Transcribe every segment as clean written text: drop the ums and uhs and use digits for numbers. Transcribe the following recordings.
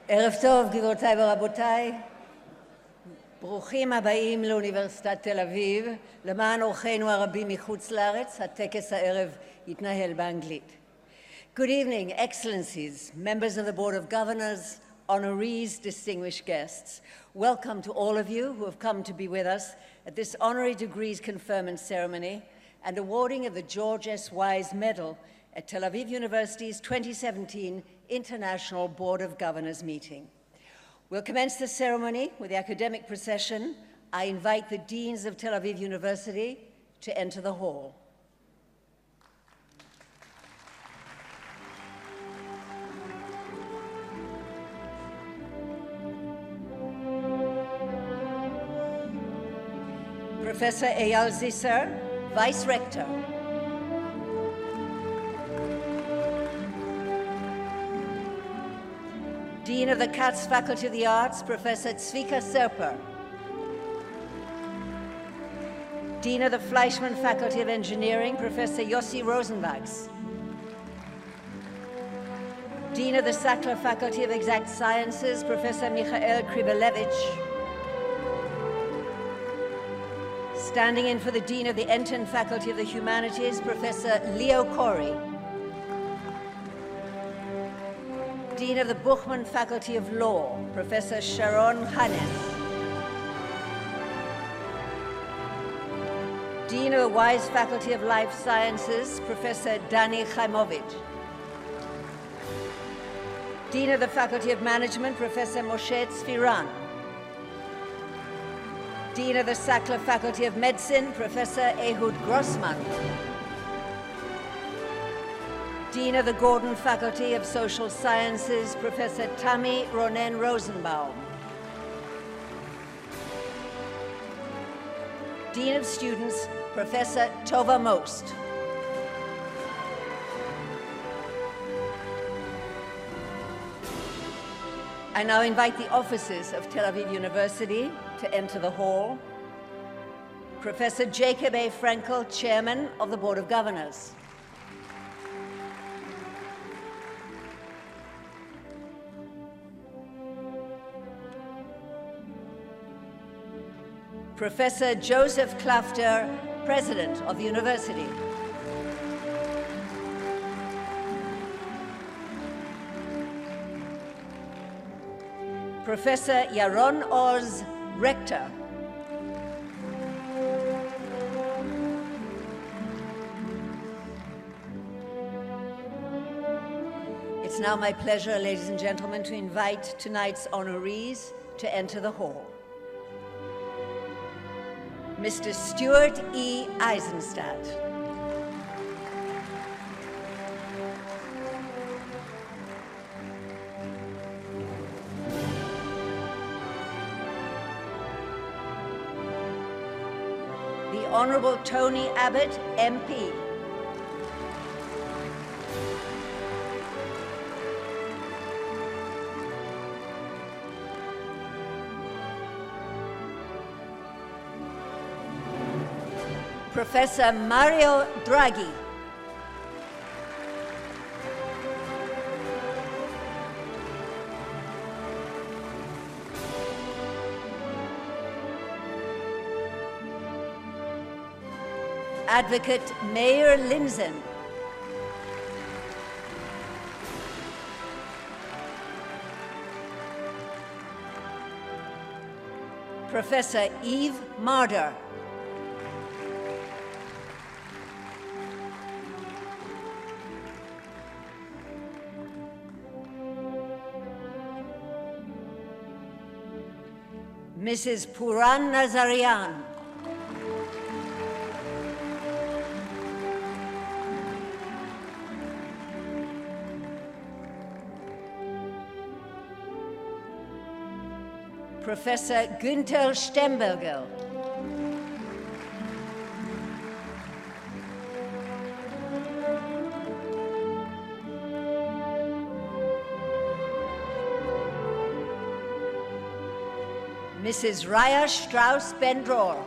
ערב טוב, גבירותיי ורבותיי. ברוכים הבאים לאוניברסיטת תל אביב. למען אורחינו הרבים מחוץ לארץ, הטקס הערב יתנהל באנגלית. Good evening, excellencies, members of the Board of Governors, honorees, distinguished guests. Welcome to all of you who have come to be with us at this honorary degrees conferment ceremony and awarding of the George S. Wise Medal at Tel Aviv University's 2017 International Board of Governors meeting. We'll commence the ceremony with the academic procession. I invite the deans of Tel Aviv University to enter the hall. Professor Eyal Zisser, Vice Rector. Dean of the Katz Faculty of the Arts, Professor Tzvika Serper. Dean of the Fleischmann Faculty of Engineering, Professor Yossi Rosenwachs. Dean of the Sackler Faculty of Exact Sciences, Professor Michael Kribelevich. Standing in for the Dean of the Enton Faculty of the Humanities, Professor Leo Corey. Dean of the Buchman Faculty of Law, Professor Sharon Hannes. Dean of the Wise Faculty of Life Sciences, Professor Dani Chaimovich. Dean of the Faculty of Management, Professor Moshe Tzfiran. Dean of the Sackler Faculty of Medicine, Professor Ehud Grossman. Dean of the Gordon Faculty of Social Sciences, Professor Tami Ronen Rosenbaum. Dean of Students, Professor Tova Most. I now invite the officers of Tel Aviv University to enter the hall. Professor Jacob A. Frankel, Chairman of the Board of Governors. Professor Joseph Klafter, President of the University. Professor Yaron Oz, Rector. It's now my pleasure, ladies and gentlemen, to invite tonight's honorees to enter the hall. Mr. Stuart E. Eisenstadt. The Honorable Tony Abbott, MP. Professor Mario Draghi. Advocate Meir Linzen. Professor Yves Marder. Mrs. Puran Nazarian. Professor Günther Stemberger. Mrs. Raya Strauss-Bendror.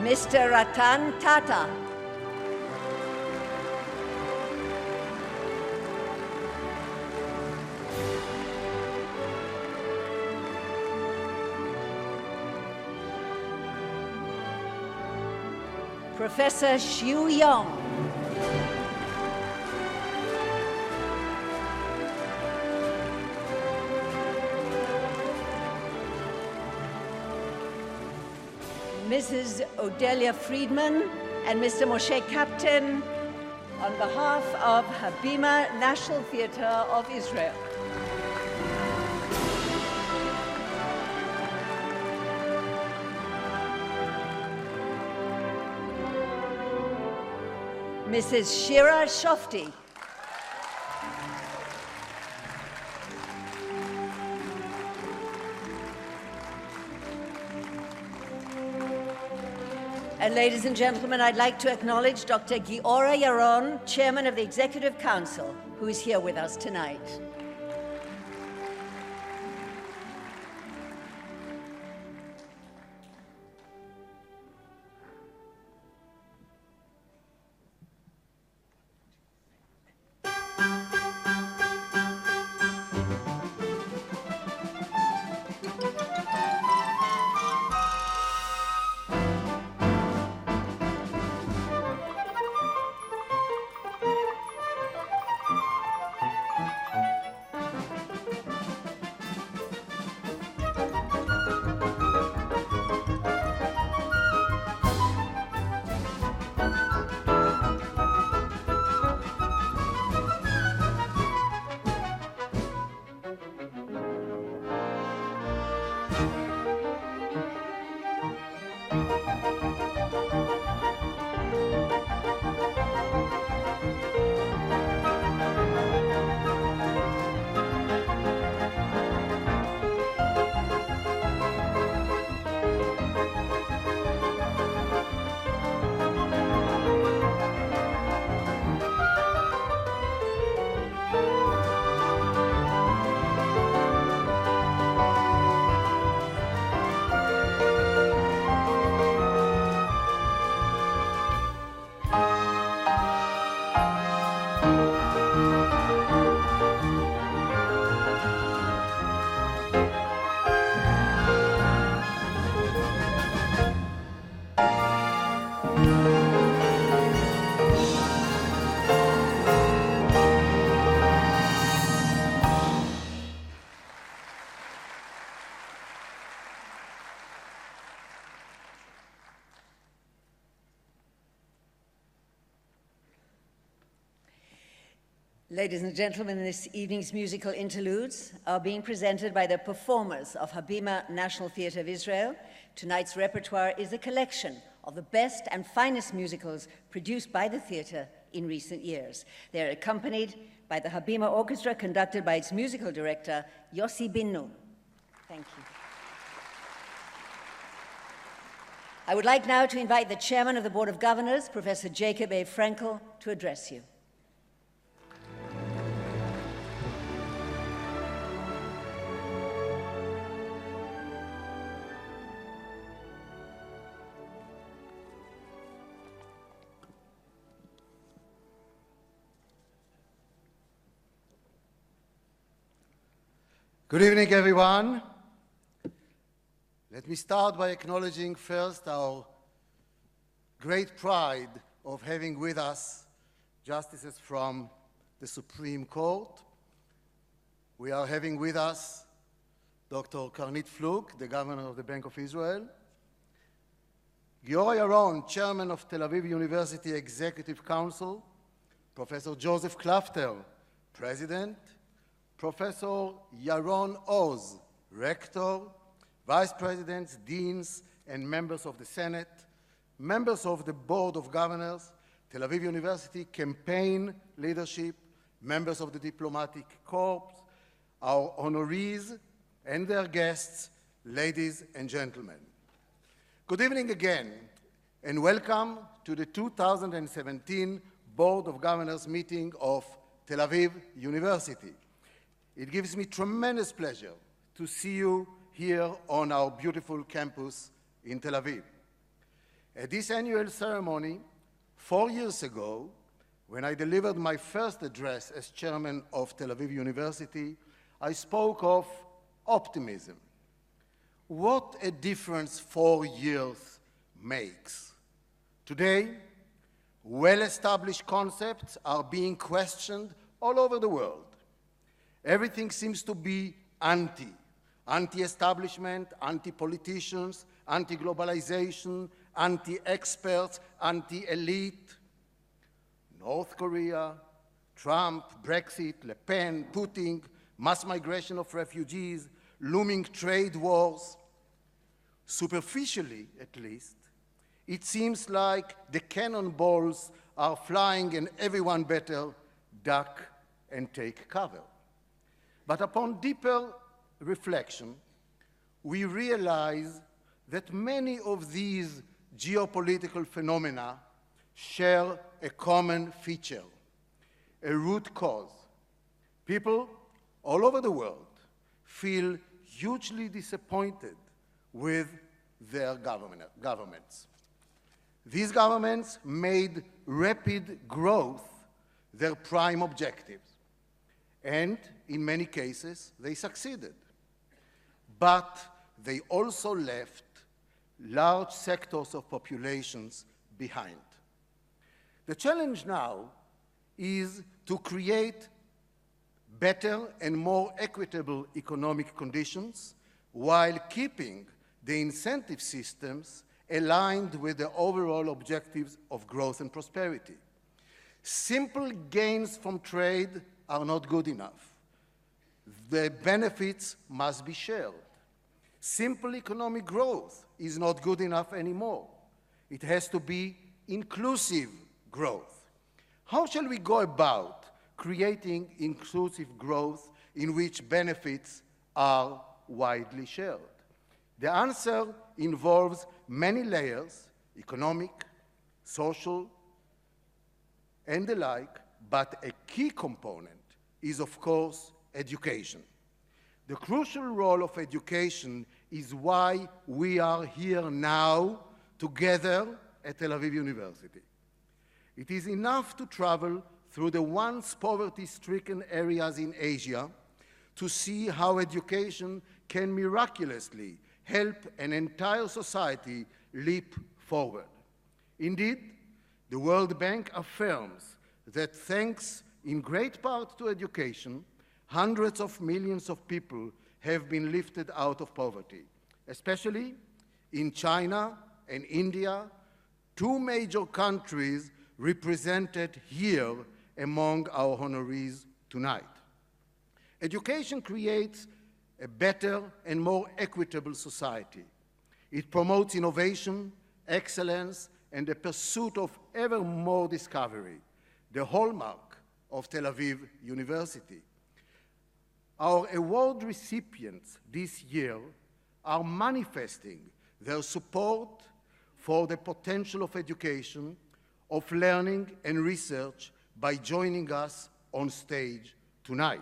Mr. Ratan Tata. Professor Xu Yong. Mrs. Odelia Friedman and Mr. Moshe Captain, on behalf of Habima National Theatre of Israel. Mrs. Shira Shofti. And ladies and gentlemen, I'd like to acknowledge Dr. Giora Yaron, Chairman of the Executive Council, who is here with us tonight. Ladies and gentlemen, this evening's musical interludes are being presented by the performers of Habima National Theatre of Israel. Tonight's repertoire is a collection of the best and finest musicals produced by the theatre in recent years. They are accompanied by the Habima Orchestra, conducted by its musical director, Yossi Ben Nun. Thank you. I would like now to invite the Chairman of the Board of Governors, Professor Jacob A. Frankel, to address you. Good evening, everyone. Let me start by acknowledging first our great pride of having with us justices from the Supreme Court. We are having with us Dr. Karnit Flug, the Governor of the Bank of Israel, Giora Yaron, Chairman of Tel Aviv University Executive Council, Professor Joseph Klafter, President, Professor Yaron Oz, Rector, Vice Presidents, Deans, and members of the Senate, members of the Board of Governors, Tel Aviv University campaign leadership, members of the Diplomatic Corps, our honorees, and their guests, ladies and gentlemen. Good evening again, and welcome to the 2017 Board of Governors meeting of Tel Aviv University. It gives me tremendous pleasure to see you here on our beautiful campus in Tel Aviv. At this annual ceremony, 4 years ago, when I delivered my first address as chairman of Tel Aviv University, I spoke of optimism. What a difference 4 years makes. Today, well-established concepts are being questioned all over the world. Everything seems to be anti-establishment, anti-politicians, anti-globalization, anti-experts, anti-elite. North Korea, Trump, Brexit, Le Pen, Putin, mass migration of refugees, looming trade wars. Superficially, at least, it seems like the cannonballs are flying and everyone better duck and take cover. But upon deeper reflection, we realize that many of these geopolitical phenomena share a common feature, a root cause. People all over the world feel hugely disappointed with their governments. These governments made rapid growth their prime objectives, and in many cases, they succeeded. But they also left large sectors of populations behind. The challenge now is to create better and more equitable economic conditions while keeping the incentive systems aligned with the overall objectives of growth and prosperity. Simple gains from trade are not good enough. The benefits must be shared. Simple economic growth is not good enough anymore. It has to be inclusive growth. How shall we go about creating inclusive growth in which benefits are widely shared? The answer involves many layers, economic, social, and the like, but a key component is, of course, education. The crucial role of education is why we are here now together at Tel Aviv University. It is enough to travel through the once poverty-stricken areas in Asia to see how education can miraculously help an entire society leap forward. Indeed, the World Bank affirms that thanks in great part to education, hundreds of millions of people have been lifted out of poverty, especially in China and India, two major countries represented here among our honorees tonight. Education creates a better and more equitable society. It promotes innovation, excellence, and the pursuit of ever more discovery, the hallmark of Tel Aviv University. Our award recipients this year are manifesting their support for the potential of education, of learning and research by joining us on stage tonight.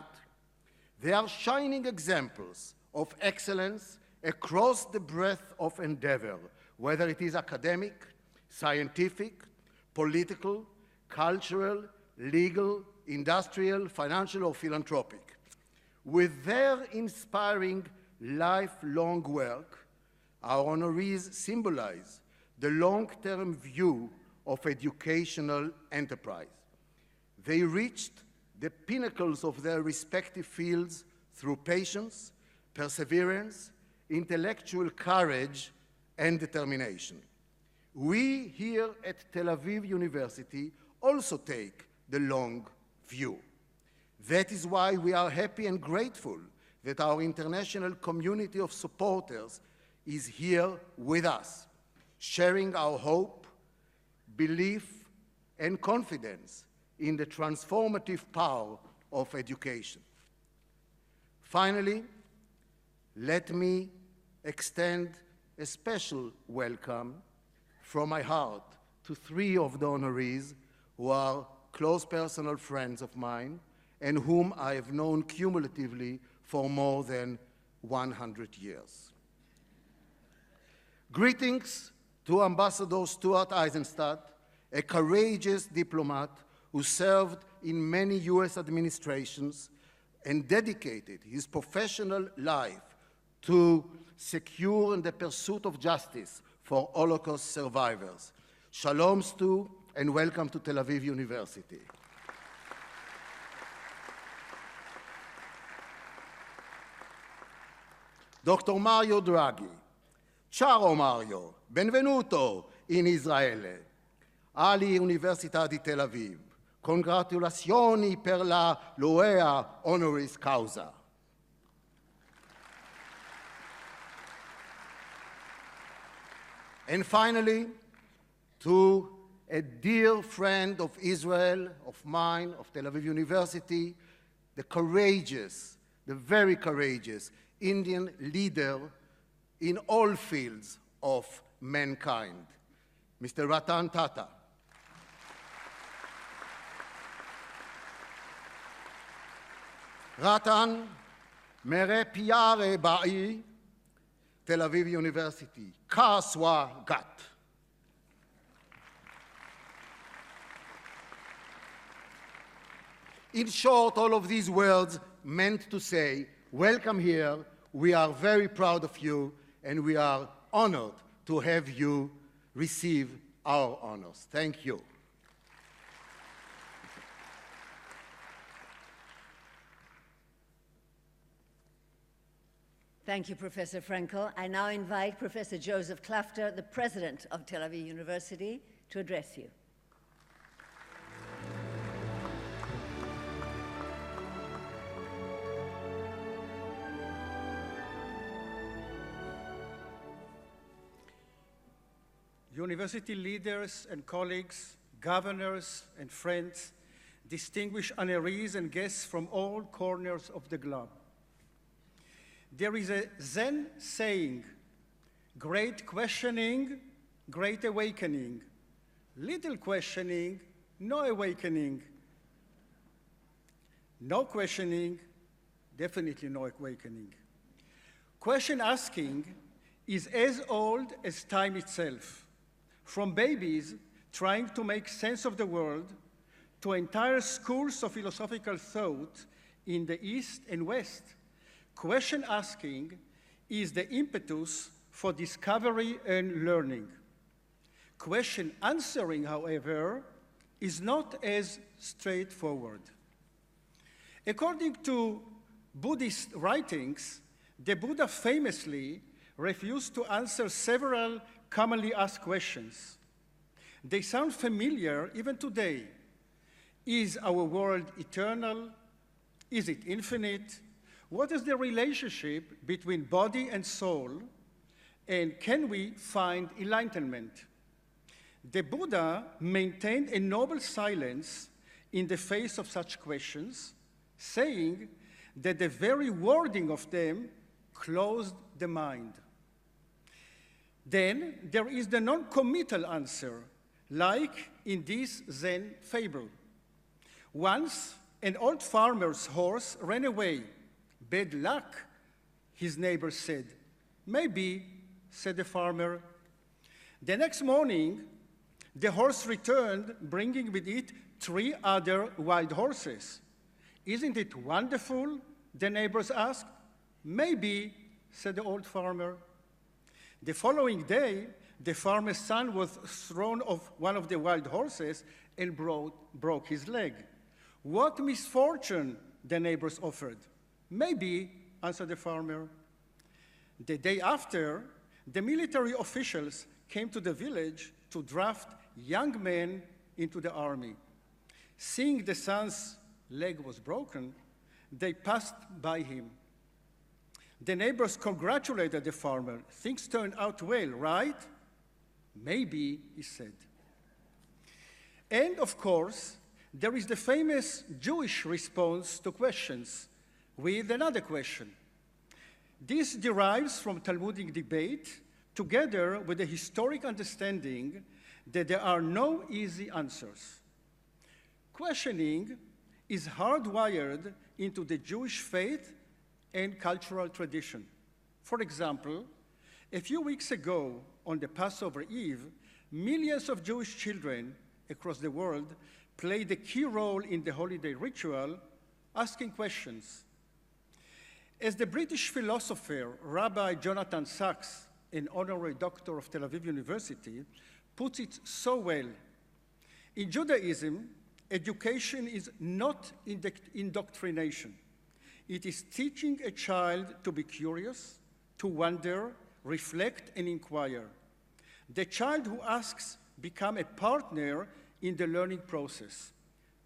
They are shining examples of excellence across the breadth of endeavor, whether it is academic, scientific, political, cultural, legal, industrial, financial, or philanthropic. With their inspiring lifelong work, our honorees symbolize the long-term view of educational enterprise. They reached the pinnacles of their respective fields through patience, perseverance, intellectual courage, and determination. We here at Tel Aviv University also take the long view. That is why we are happy and grateful that our international community of supporters is here with us, sharing our hope, belief, and confidence in the transformative power of education. Finally, let me extend a special welcome from my heart to three of the honorees who are close personal friends of mine and whom I have known cumulatively for more than 100 years. Greetings to Ambassador Stuart Eisenstadt, a courageous diplomat who served in many US administrations and dedicated his professional life to secure the pursuit of justice for Holocaust survivors. Shalom, Stu, and welcome to Tel Aviv University. Dr. Mario Draghi. Ciao Mario, benvenuto in Israele. All'Università di Tel Aviv. Congratulazioni per la laurea honoris causa. And finally, to a dear friend of Israel, of mine, of Tel Aviv University, the courageous, the very courageous Indian leader in all fields of mankind, Mr. Ratan Tata. Ratan, mere piare bai, Tel Aviv University, Kaswa Gat. In short, all of these words meant to say, welcome here, we are very proud of you, and we are honored to have you receive our honors. Thank you. Thank you, Professor Frankel. I now invite Professor Joseph Klafter, the president of Tel Aviv University, to address you. University leaders and colleagues, governors and friends, distinguished honorees and guests from all corners of the globe. There is a Zen saying, great questioning, great awakening. Little questioning, no awakening. No questioning, definitely no awakening. Question asking is as old as time itself. From babies trying to make sense of the world to entire schools of philosophical thought in the East and West, question asking is the impetus for discovery and learning. Question answering, however, is not as straightforward. According to Buddhist writings, the Buddha famously refused to answer several commonly asked questions. They sound familiar even today. Is our world eternal? Is it infinite? What is the relationship between body and soul? And can we find enlightenment? The Buddha maintained a noble silence in the face of such questions, saying that the very wording of them closed the mind. Then there is the non-committal answer, like in this Zen fable. Once, an old farmer's horse ran away. Bad luck, his neighbor said. Maybe, said the farmer. The next morning, the horse returned, bringing with it 3 other wild horses. Isn't it wonderful? The neighbors asked. Maybe, said the old farmer. The following day, the farmer's son was thrown off one of the wild horses and broke his leg. What misfortune, the neighbors offered. Maybe, answered the farmer. The day after, the military officials came to the village to draft young men into the army. Seeing the son's leg was broken, they passed by him. The neighbors congratulated the farmer. Things turned out well, right? Maybe, he said. And of course, there is the famous Jewish response to questions with another question. This derives from Talmudic debate, together with the historic understanding that there are no easy answers. Questioning is hardwired into the Jewish faith and cultural tradition. For example, A few weeks ago, on the Passover Eve, millions of Jewish children across the world played a key role in the holiday ritual, asking questions. As the British philosopher Rabbi Jonathan Sacks, an honorary doctor of Tel Aviv University, puts it so well, in Judaism, education is not indoctrination. It is teaching a child to be curious, to wonder, reflect, and inquire. The child who asks becomes a partner in the learning process.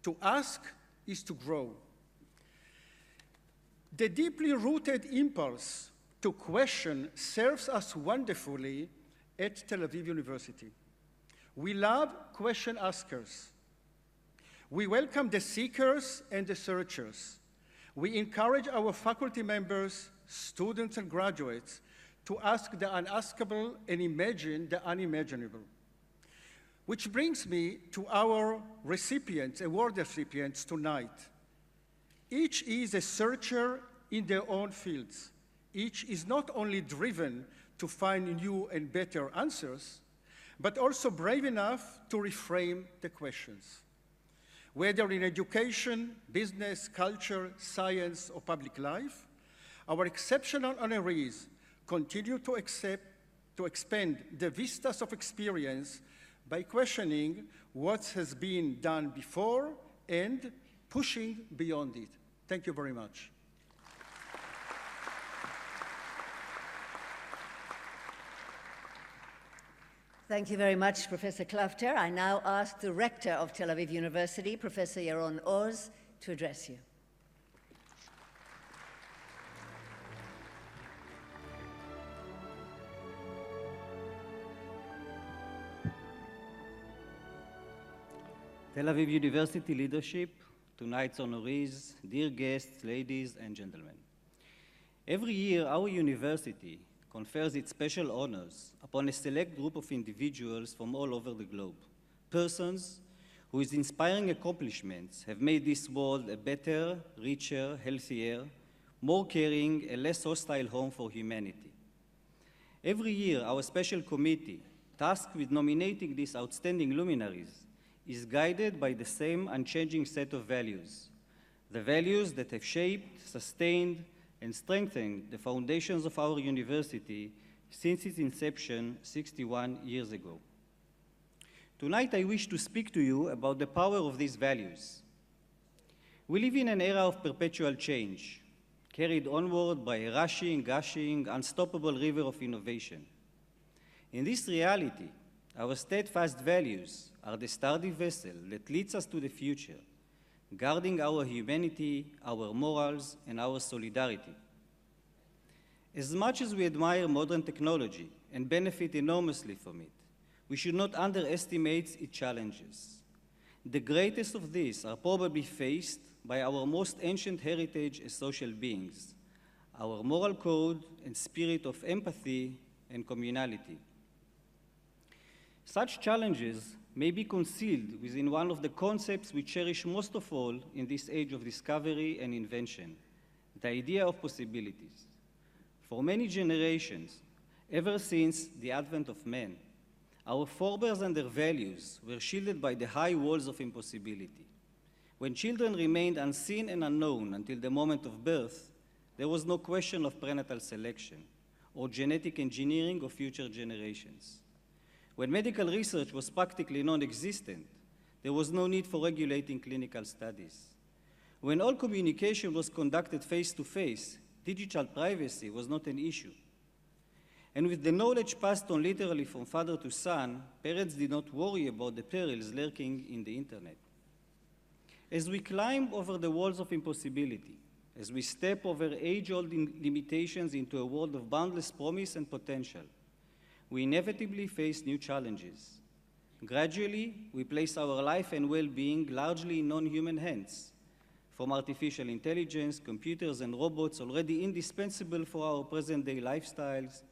To ask is to grow. The deeply rooted impulse to question serves us wonderfully at Tel Aviv University. We love question askers. We welcome the seekers and the searchers. We encourage our faculty members, students, and graduates to ask the unaskable and imagine the unimaginable. Which brings me to our recipients, award recipients tonight. Each is a searcher in their own fields. Each is not only driven to find new and better answers, but also brave enough to reframe the questions. Whether in education, business, culture, science, or public life, our exceptional honorees continue to expand the vistas of experience by questioning what has been done before and pushing beyond it. Thank you very much. Thank you very much, Professor Klafter. I now ask the Rector of Tel Aviv University, Professor Yaron Oz, to address you. Tel Aviv University leadership, tonight's honorees, dear guests, ladies and gentlemen. Every year, our university confers its special honors upon a select group of individuals from all over the globe, persons whose inspiring accomplishments have made this world a better, richer, healthier, more caring, and less hostile home for humanity. Every year, our special committee, tasked with nominating these outstanding luminaries, is guided by the same unchanging set of values, the values that have shaped, sustained, and strengthened the foundations of our university since its inception 61 years ago. Tonight, I wish to speak to you about the power of these values. We live in an era of perpetual change, carried onward by a rushing, gushing, unstoppable river of innovation. In this reality, our steadfast values are the sturdy vessel that leads us to the future, guarding our humanity, our morals, and our solidarity. As much as we admire modern technology and benefit enormously from it, we should not underestimate its challenges. The greatest of these are probably faced by our most ancient heritage as social beings, our moral code and spirit of empathy and communality. Such challenges may be concealed within one of the concepts we cherish most of all in this age of discovery and invention, the idea of possibilities. For many generations, ever since the advent of man, our forebears and their values were shielded by the high walls of impossibility. When children remained unseen and unknown until the moment of birth, there was no question of prenatal selection or genetic engineering of future generations. When medical research was practically non-existent, there was no need for regulating clinical studies. When all communication was conducted face-to-face, digital privacy was not an issue. And with the knowledge passed on literally from father to son, parents did not worry about the perils lurking in the internet. As we climb over the walls of impossibility, as we step over age-old limitations into a world of boundless promise and potential, we inevitably face new challenges. Gradually, we place our life and well-being largely in non-human hands, from artificial intelligence, computers, and robots already indispensable for our present-day lifestyles,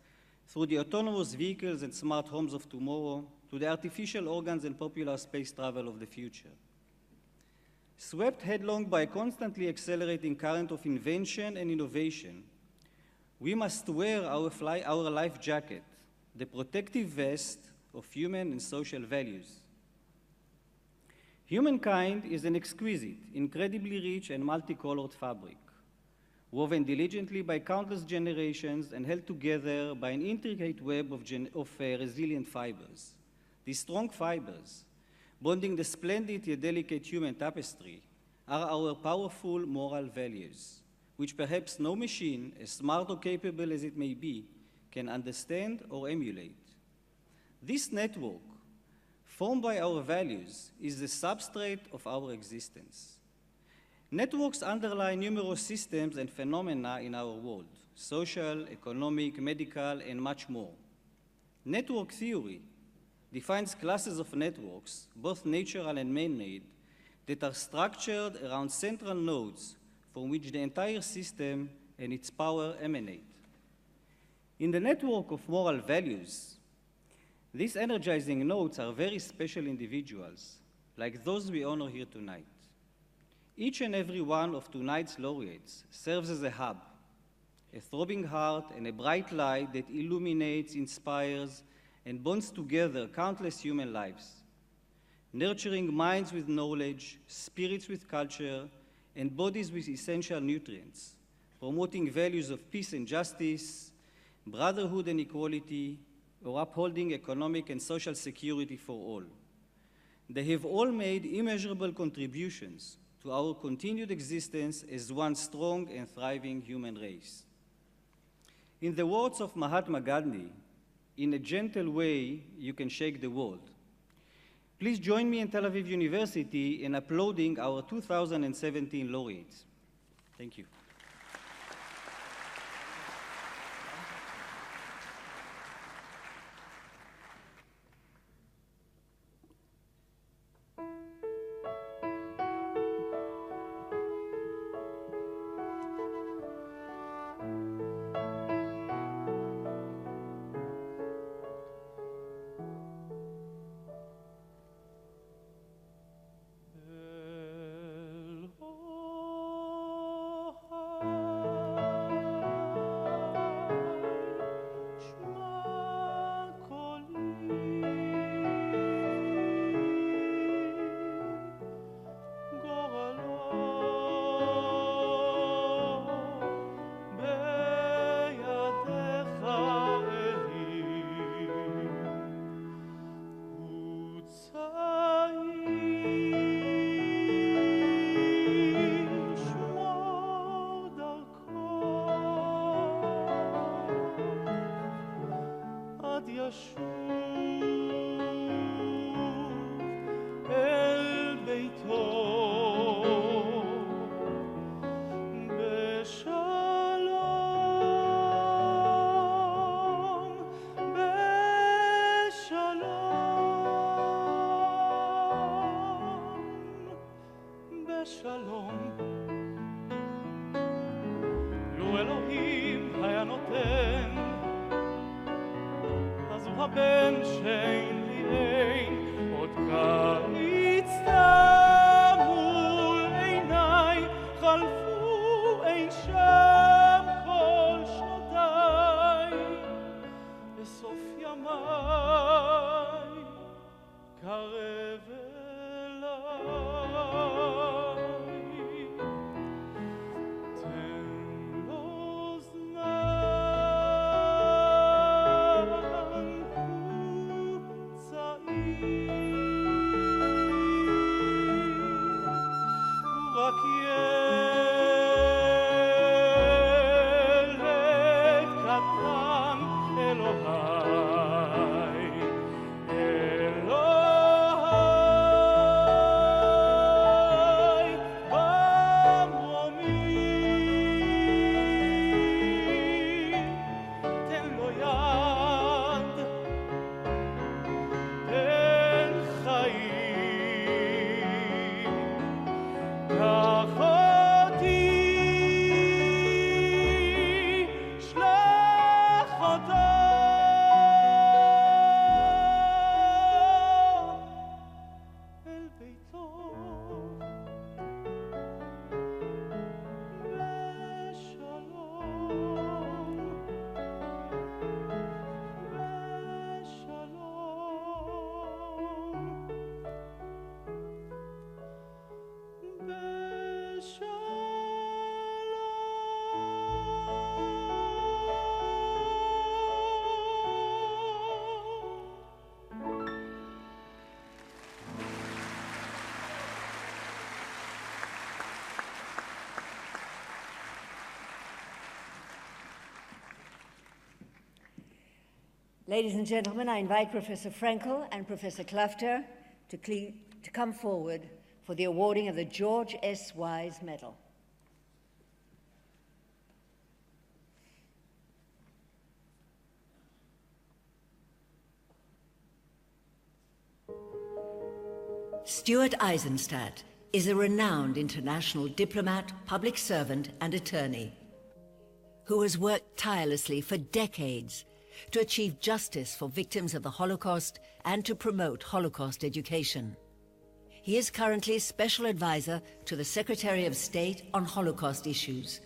through the autonomous vehicles and smart homes of tomorrow, to the artificial organs and popular space travel of the future. Swept headlong by a constantly accelerating current of invention and innovation, We must wear our life jacket, the protective vest of human and social values. Humankind is an exquisite, incredibly rich and multicolored fabric, woven diligently by countless generations and held together by an intricate web of resilient fibers. These strong fibers, bonding the splendid yet delicate human tapestry, are our powerful moral values, which perhaps no machine, as smart or capable as it may be, can understand or emulate. This network, formed by our values, is the substrate of our existence. Networks underlie numerous systems and phenomena in our world: social, economic, medical, and much more. Network theory defines classes of networks, both natural and man-made, that are structured around central nodes from which the entire system and its power emanate. In the network of moral values, these energizing nodes are very special individuals, like those we honor here tonight. Each and every one of tonight's laureates serves as a hub, a throbbing heart and a bright light that illuminates, inspires, and bonds together countless human lives, nurturing minds with knowledge, spirits with culture, and bodies with essential nutrients, promoting values of peace and justice, brotherhood and equality, or upholding economic and social security for all. They have all made immeasurable contributions to our continued existence as one strong and thriving human race. In the words of Mahatma Gandhi, in a gentle way, you can shake the world. Please join me in Tel Aviv University in applauding our 2017 laureates. Thank you. Ladies and gentlemen, I invite Professor Frankel and Professor Klafter to come forward for the awarding of the George S. Wise Medal. Stuart Eisenstadt is a renowned international diplomat, public servant, and attorney who has worked tirelessly for decades to achieve justice for victims of the Holocaust and to promote Holocaust education. He is currently Special Advisor to the Secretary of State on Holocaust issues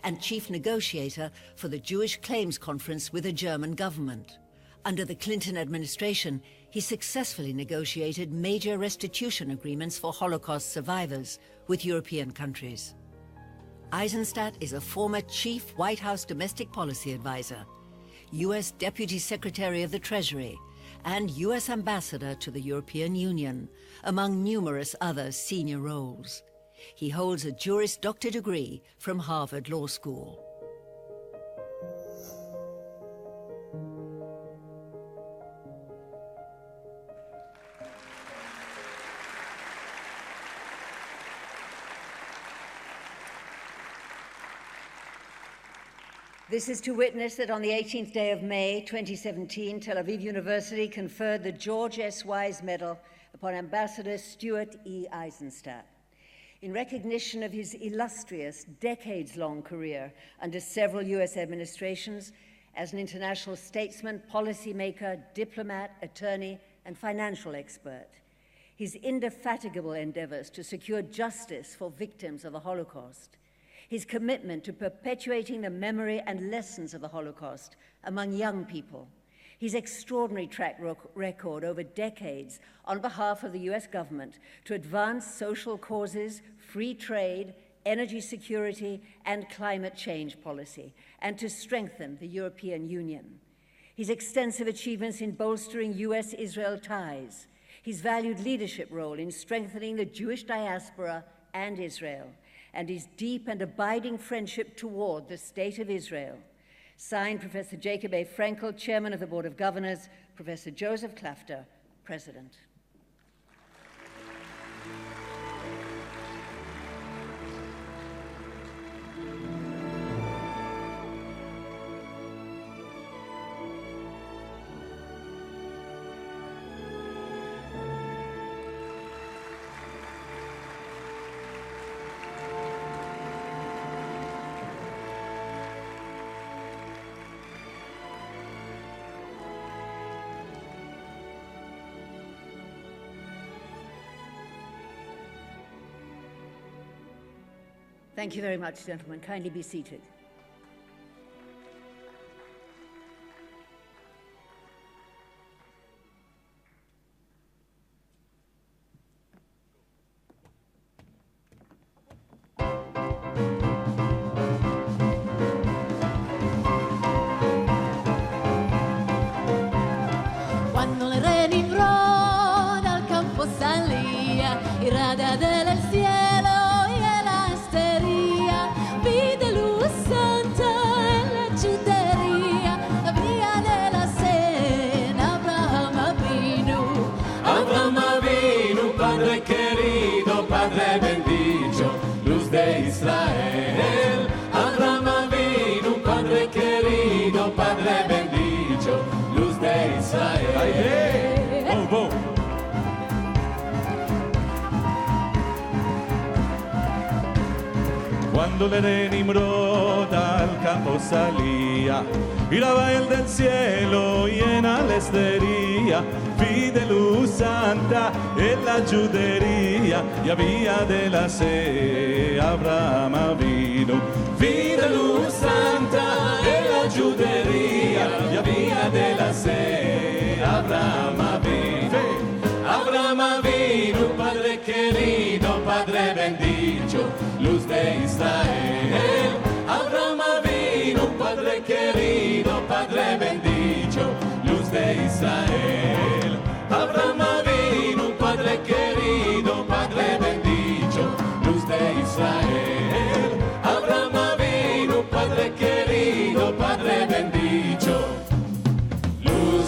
and Chief Negotiator for the Jewish Claims Conference with the German government. Under the Clinton administration, he successfully negotiated major restitution agreements for Holocaust survivors with European countries. Eisenstadt is a former Chief White House Domestic Policy Advisor, U.S. Deputy Secretary of the Treasury, and U.S. Ambassador to the European Union, among numerous other senior roles. He holds a Juris Doctor degree from Harvard Law School. This is to witness that on the 18th day of May 2017, Tel Aviv University conferred the George S. Wise Medal upon Ambassador Stuart E. Eisenstadt. In recognition of his illustrious, decades-long career under several U.S. administrations as an international statesman, policymaker, diplomat, attorney, and financial expert, his indefatigable endeavors to secure justice for victims of the Holocaust, his commitment to perpetuating the memory and lessons of the Holocaust among young people, his extraordinary track record over decades on behalf of the US government to advance social causes, free trade, energy security, and climate change policy, and to strengthen the European Union, his extensive achievements in bolstering US-Israel ties, his valued leadership role in strengthening the Jewish diaspora and Israel, and his deep and abiding friendship toward the State of Israel. Signed, Professor Jacob A. Frankel, Chairman of the Board of Governors, Professor Joseph Klafter, President. Thank you very much, gentlemen. Kindly be seated. Cuando el rey Nimrod al campo salía, irradiada del cielo y la estería, vide luz santa en la judería, la vía de la cena, Abraham vino, Padre querido, Padre bendito, luz de Israel. Abraham vino, Padre querido, Padre bendito, luz de Israel. Ay, hey. Oh, oh. Cuando el rey Nimrod al campo salía, miraba el del cielo y en la estería, vide luz santa en la judería, y había de la sed, Abraham vino. Vide luz santa en la judería, y había de la sed, Abraham vino. Abraham vino, Padre querido, Padre bendito, luz de Israel. Abraham vino, Padre querido, Padre bendito, luz de Israel. Abraham vino, Padre querido, Padre bendito, luz de Israel. Abraham vino, Padre querido, Padre bendito, luz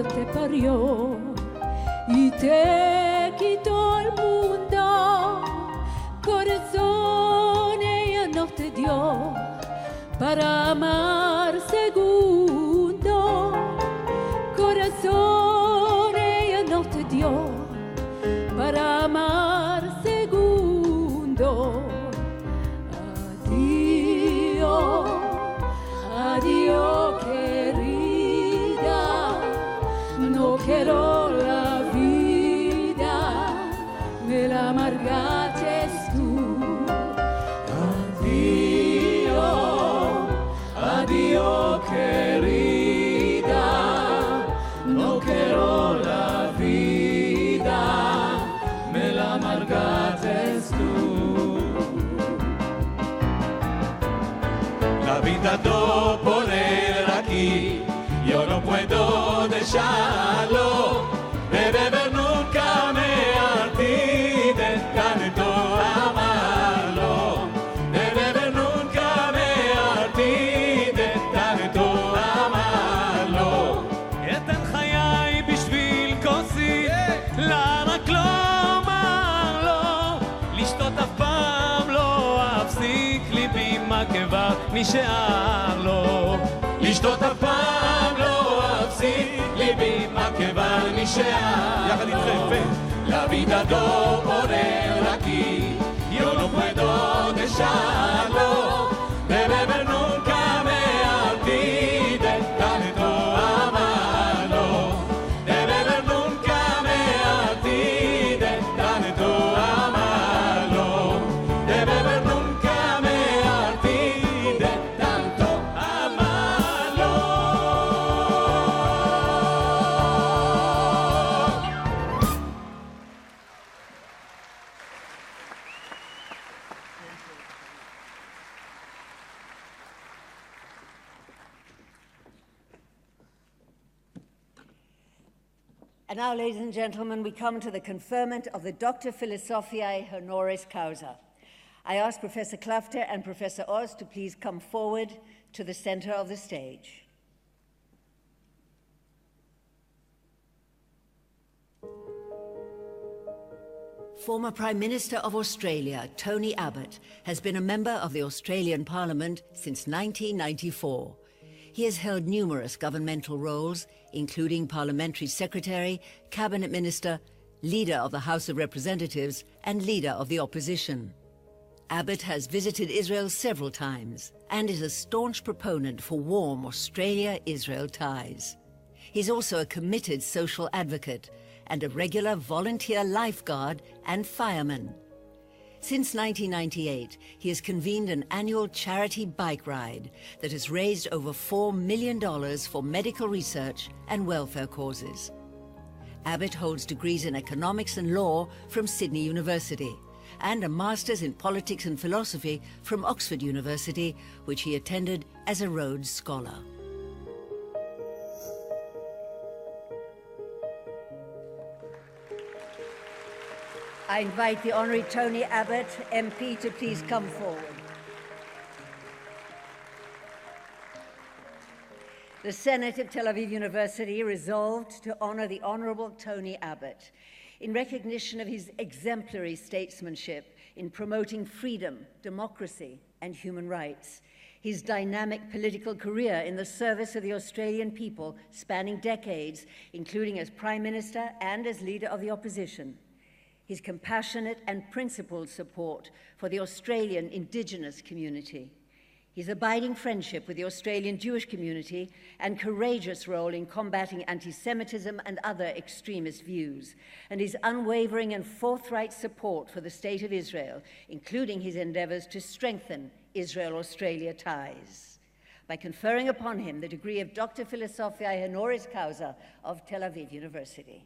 te parió y te quitó el mundo. Corazón ella no te dio para amar segundo. Corazón ella no te dio para amar segundo. Adiós, adiós querida, no quiero la vida, me la amargaste tú. Adiós, adiós querida, no quiero la vida, me la amargaste tú. La vida no poner aquí, yo no puedo dejarlo, de beber nunca me harté de tanto amarlo, de beber nunca me harté de tanto amarlo. אתן חיי בשביל כוסית, לה רק לומר לו, לשתות אף פעם לא אפסיק, ליבי כבר נשאר לו. לשתות אף פעם לא אפסיק, ליבי כבר נשאר. יחד איתכם, La vida no poner aquí, yo no puedo dejarlo, de beber nunca me harté de tanto amarlo, de beber nunca me harté de tanto amarlo, de beber nunca me harté de tanto amarlo. And now, ladies and gentlemen, we come to the conferment of the Doctor Philosophiae Honoris Causa. I ask Professor Klafter and Professor Oz to please come forward to the center of the stage. Former Prime Minister of Australia, Tony Abbott, has been a member of the Australian Parliament since 1994. He has held numerous governmental roles, including Parliamentary Secretary, Cabinet Minister, Leader of the House of Representatives, and Leader of the Opposition. Abbott has visited Israel several times and is a staunch proponent for warm Australia-Israel ties. He's also a committed social advocate and a regular volunteer lifeguard and fireman. Since 1998, he has convened an annual charity bike ride that has raised over $4 million for medical research and welfare causes. Abbott holds degrees in economics and law from Sydney University and a master's in politics and philosophy from Oxford University, which he attended as a Rhodes Scholar. I invite the Honorary Tony Abbott, MP, to please come forward. The Senate of Tel Aviv University resolved to honor the Honorable Tony Abbott in recognition of his exemplary statesmanship in promoting freedom, democracy, and human rights, his dynamic political career in the service of the Australian people spanning decades, including as Prime Minister and as Leader of the Opposition, his compassionate and principled support for the Australian Indigenous community, his abiding friendship with the Australian Jewish community and courageous role in combating anti-Semitism and other extremist views, and his unwavering and forthright support for the State of Israel, including his endeavors to strengthen Israel-Australia ties, by conferring upon him the degree of Doctor Philosophiae Honoris Causa of Tel Aviv University.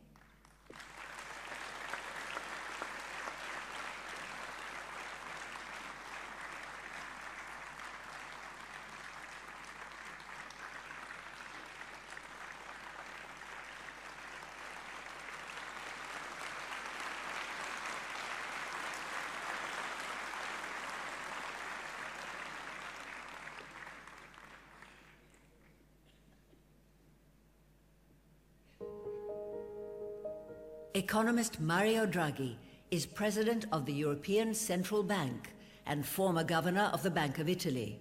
Economist Mario Draghi is president of the European Central Bank and former governor of the Bank of Italy.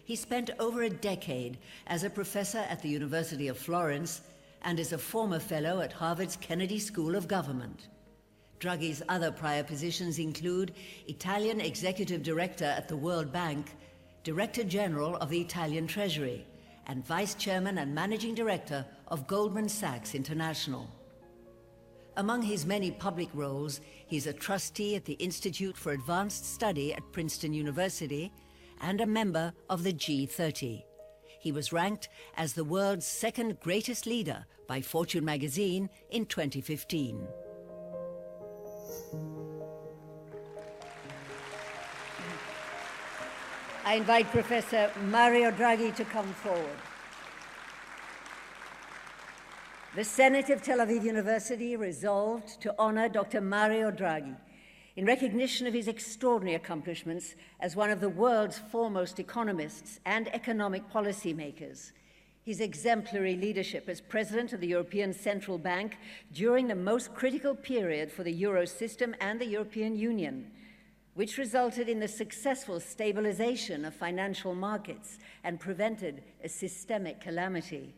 He spent over a decade as a professor at the University of Florence and is a former fellow at Harvard's Kennedy School of Government. Draghi's other prior positions include Italian Executive Director at the World Bank, Director General of the Italian Treasury, and Vice Chairman and Managing Director of Goldman Sachs International. Among his many public roles, he's a trustee at the Institute for Advanced Study at Princeton University and a member of the G30. He was ranked as the world's second greatest leader by Fortune magazine in 2015. I invite Professor Mario Draghi to come forward. The Senate of Tel Aviv University resolved to honor Dr. Mario Draghi in recognition of his extraordinary accomplishments as one of the world's foremost economists and economic policymakers, his exemplary leadership as president of the European Central Bank during the most critical period for the Euro system and the European Union, which resulted in the successful stabilization of financial markets and prevented a systemic calamity.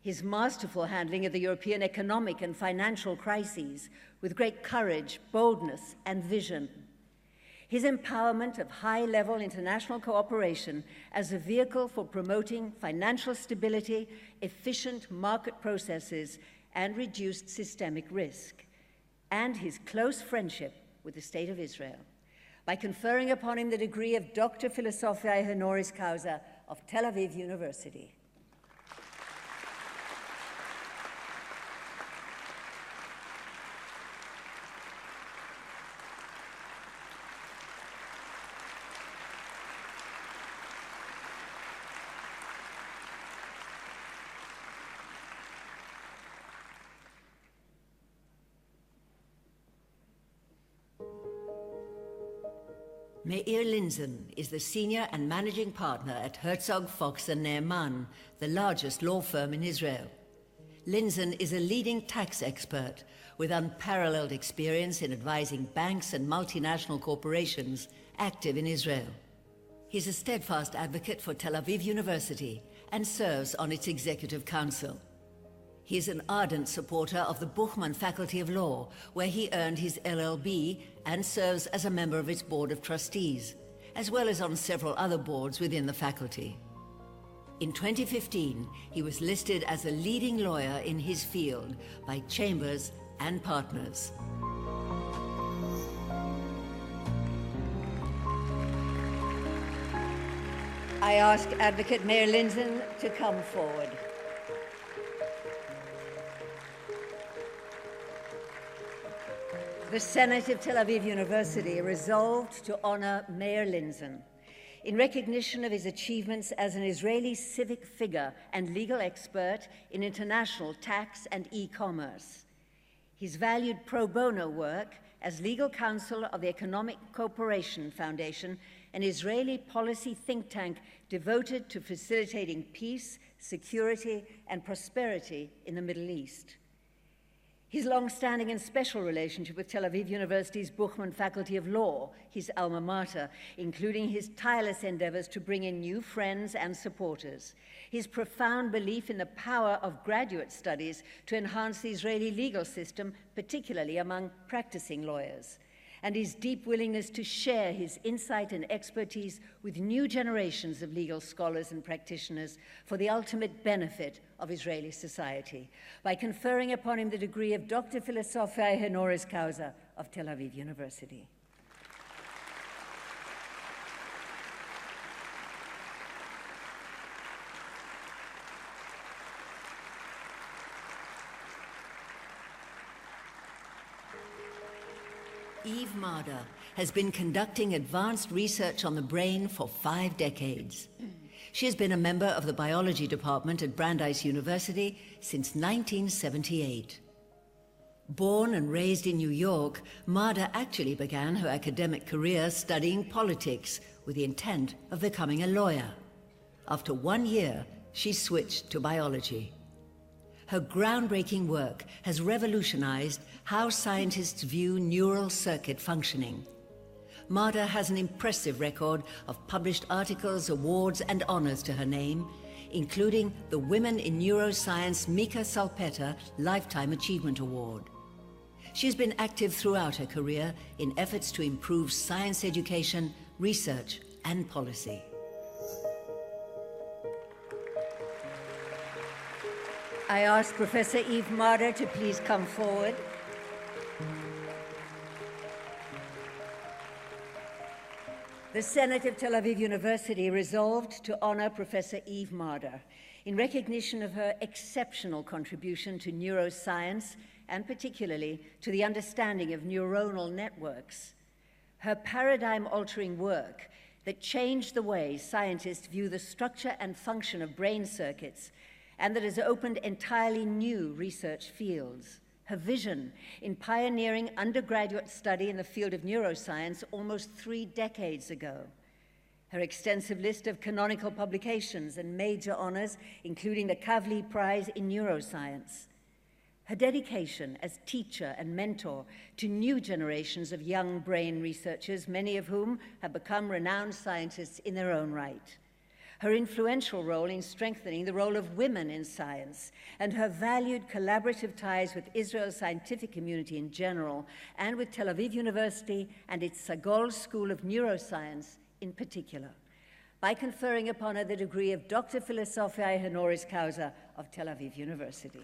His masterful handling of the European economic and financial crises with great courage, boldness, and vision. His empowerment of high-level international cooperation as a vehicle for promoting financial stability, efficient market processes, and reduced systemic risk. And his close friendship with the State of Israel, by conferring upon him the degree of Doctor Philosophiae Honoris Causa of Tel Aviv University. Meir Linzen is the senior and managing partner at Herzog, Fox & Ne'eman, the largest law firm in Israel. Linzen is a leading tax expert with unparalleled experience in advising banks and multinational corporations active in Israel. He's a steadfast advocate for Tel Aviv University and serves on its executive council. He is an ardent supporter of the Buchman Faculty of Law, where he earned his LLB and serves as a member of its Board of Trustees, as well as on several other boards within the faculty. In 2015, he was listed as a leading lawyer in his field by Chambers and Partners. I ask Advocate Meir Linzen to come forward. The Senate of Tel Aviv University resolved to honor Meir Linzen in recognition of his achievements as an Israeli civic figure and legal expert in international tax and e-commerce. His valued pro bono work as legal counsel of the Economic Cooperation Foundation, an Israeli policy think tank devoted to facilitating peace, security, and prosperity in the Middle East. His long-standing and special relationship with Tel Aviv University's Buchman Faculty of Law, his alma mater, including his tireless endeavors to bring in new friends and supporters, his profound belief in the power of graduate studies to enhance the Israeli legal system, particularly among practicing lawyers, and his deep willingness to share his insight and expertise with new generations of legal scholars and practitioners for the ultimate benefit of Israeli society, by conferring upon him the degree of Doctor Philosophiae Honoris Causa of Tel Aviv University. Eve Marder has been conducting advanced research on the brain for 5 decades. She has been a member of the biology department at Brandeis University since 1978. Born and raised in New York, Marder actually began her academic career studying politics with the intent of becoming a lawyer. After 1 year, she switched to biology. Her groundbreaking work has revolutionized how scientists view neural circuit functioning. Marta has an impressive record of published articles, awards, and honors to her name, including the Women in Neuroscience Mika Salpeter Lifetime Achievement Award. She has been active throughout her career in efforts to improve science education, research, and policy. I ask Professor Eve Marder to please come forward. The Senate of Tel Aviv University resolved to honor Professor Eve Marder in recognition of her exceptional contribution to neuroscience and particularly to the understanding of neuronal networks. Her paradigm-altering work that changed the way scientists view the structure and function of brain circuits and that has opened entirely new research fields. Her vision in pioneering undergraduate study in the field of neuroscience almost 3 decades ago. Her extensive list of canonical publications and major honors, including the Kavli Prize in Neuroscience. Her dedication as teacher and mentor to new generations of young brain researchers, many of whom have become renowned scientists in their own right. Her influential role in strengthening the role of women in science, and her valued collaborative ties with Israel's scientific community in general, and with Tel Aviv University and its Sagol School of Neuroscience in particular, by conferring upon her the degree of Dr. Philosophiae Honoris Causa of Tel Aviv University.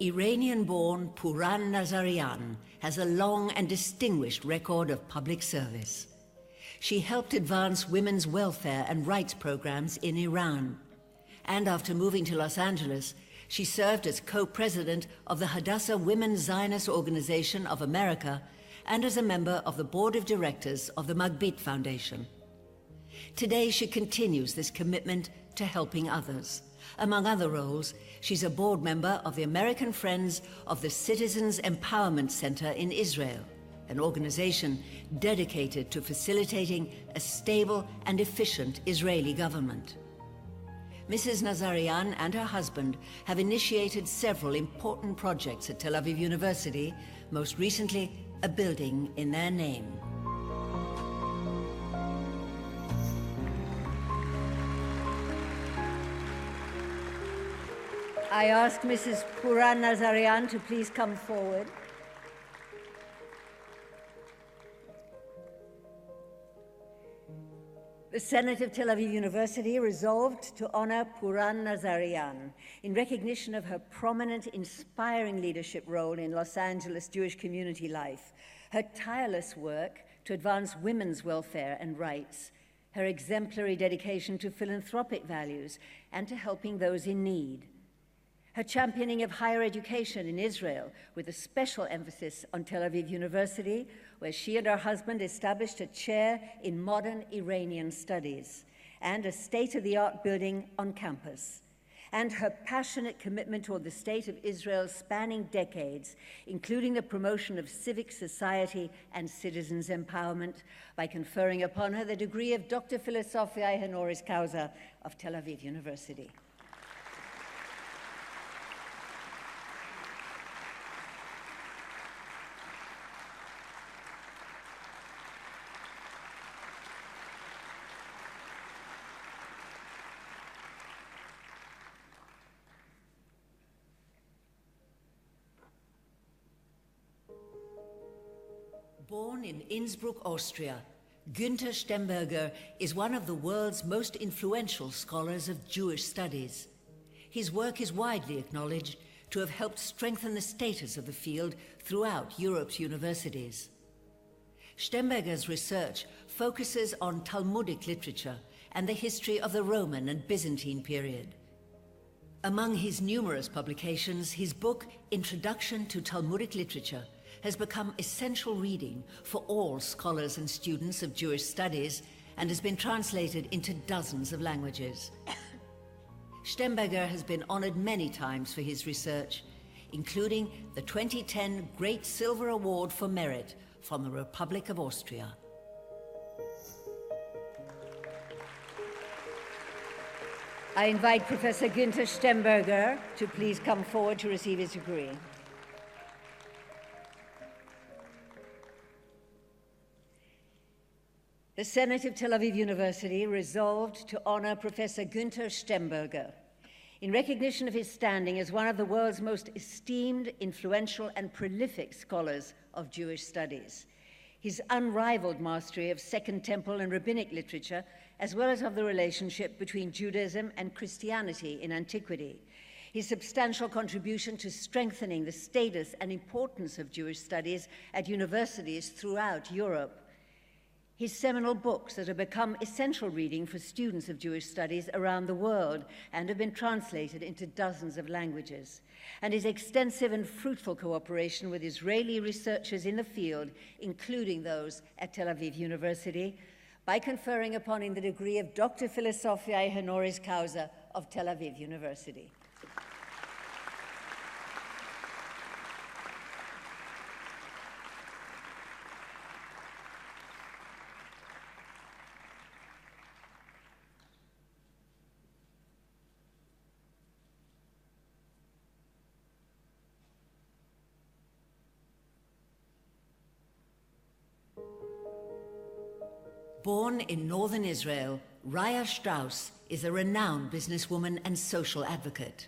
Iranian-born Puran Nazarian has a long and distinguished record of public service. She helped advance women's welfare and rights programs in Iran. And after moving to Los Angeles, she served as co-president of the Hadassah Women's Zionist Organization of America and as a member of the board of directors of the Magbit Foundation. Today, she continues this commitment to helping others. Among other roles, she's a board member of the American Friends of the Citizens Empowerment Center in Israel, an organization dedicated to facilitating a stable and efficient Israeli government. Mrs. Nazarian and her husband have initiated several important projects at Tel Aviv University, most recently a building in their name. I ask Mrs. Puran Nazarian to please come forward. The Senate of Tel Aviv University resolved to honor Puran Nazarian in recognition of her prominent, inspiring leadership role in Los Angeles Jewish community life, her tireless work to advance women's welfare and rights, her exemplary dedication to philanthropic values and to helping those in need, her championing of higher education in Israel with a special emphasis on Tel Aviv University, where she and her husband established a chair in modern Iranian studies and a state-of-the-art building on campus, and her passionate commitment toward the state of Israel spanning decades, including the promotion of civic society and citizens' empowerment by conferring upon her the degree of Dr. Philosophiae Honoris Causa of Tel Aviv University. Born in Innsbruck, Austria, Günther Stemberger is one of the world's most influential scholars of Jewish studies. His work is widely acknowledged to have helped strengthen the status of the field throughout Europe's universities. Stemberger's research focuses on Talmudic literature and the history of the Roman and Byzantine period. Among his numerous publications, his book, Introduction to Talmudic Literature, has become essential reading for all scholars and students of Jewish studies and has been translated into dozens of languages. Stemberger has been honored many times for his research, including the 2010 Great Silver Award for Merit from the Republic of Austria. I invite Professor Günther Stemberger to please come forward to receive his degree. The Senate of Tel Aviv University resolved to honor Professor Günther Stemberger in recognition of his standing as one of the world's most esteemed, influential, and prolific scholars of Jewish studies. His unrivaled mastery of Second Temple and rabbinic literature, as well as of the relationship between Judaism and Christianity in antiquity. His substantial contribution to strengthening the status and importance of Jewish studies at universities throughout Europe. His seminal books that have become essential reading for students of Jewish studies around the world and have been translated into dozens of languages. And his extensive and fruitful cooperation with Israeli researchers in the field, including those at Tel Aviv University, by conferring upon him the degree of Dr. Philosophiae Honoris Causa of Tel Aviv University. Born in northern Israel, Raya Strauss is a renowned businesswoman and social advocate.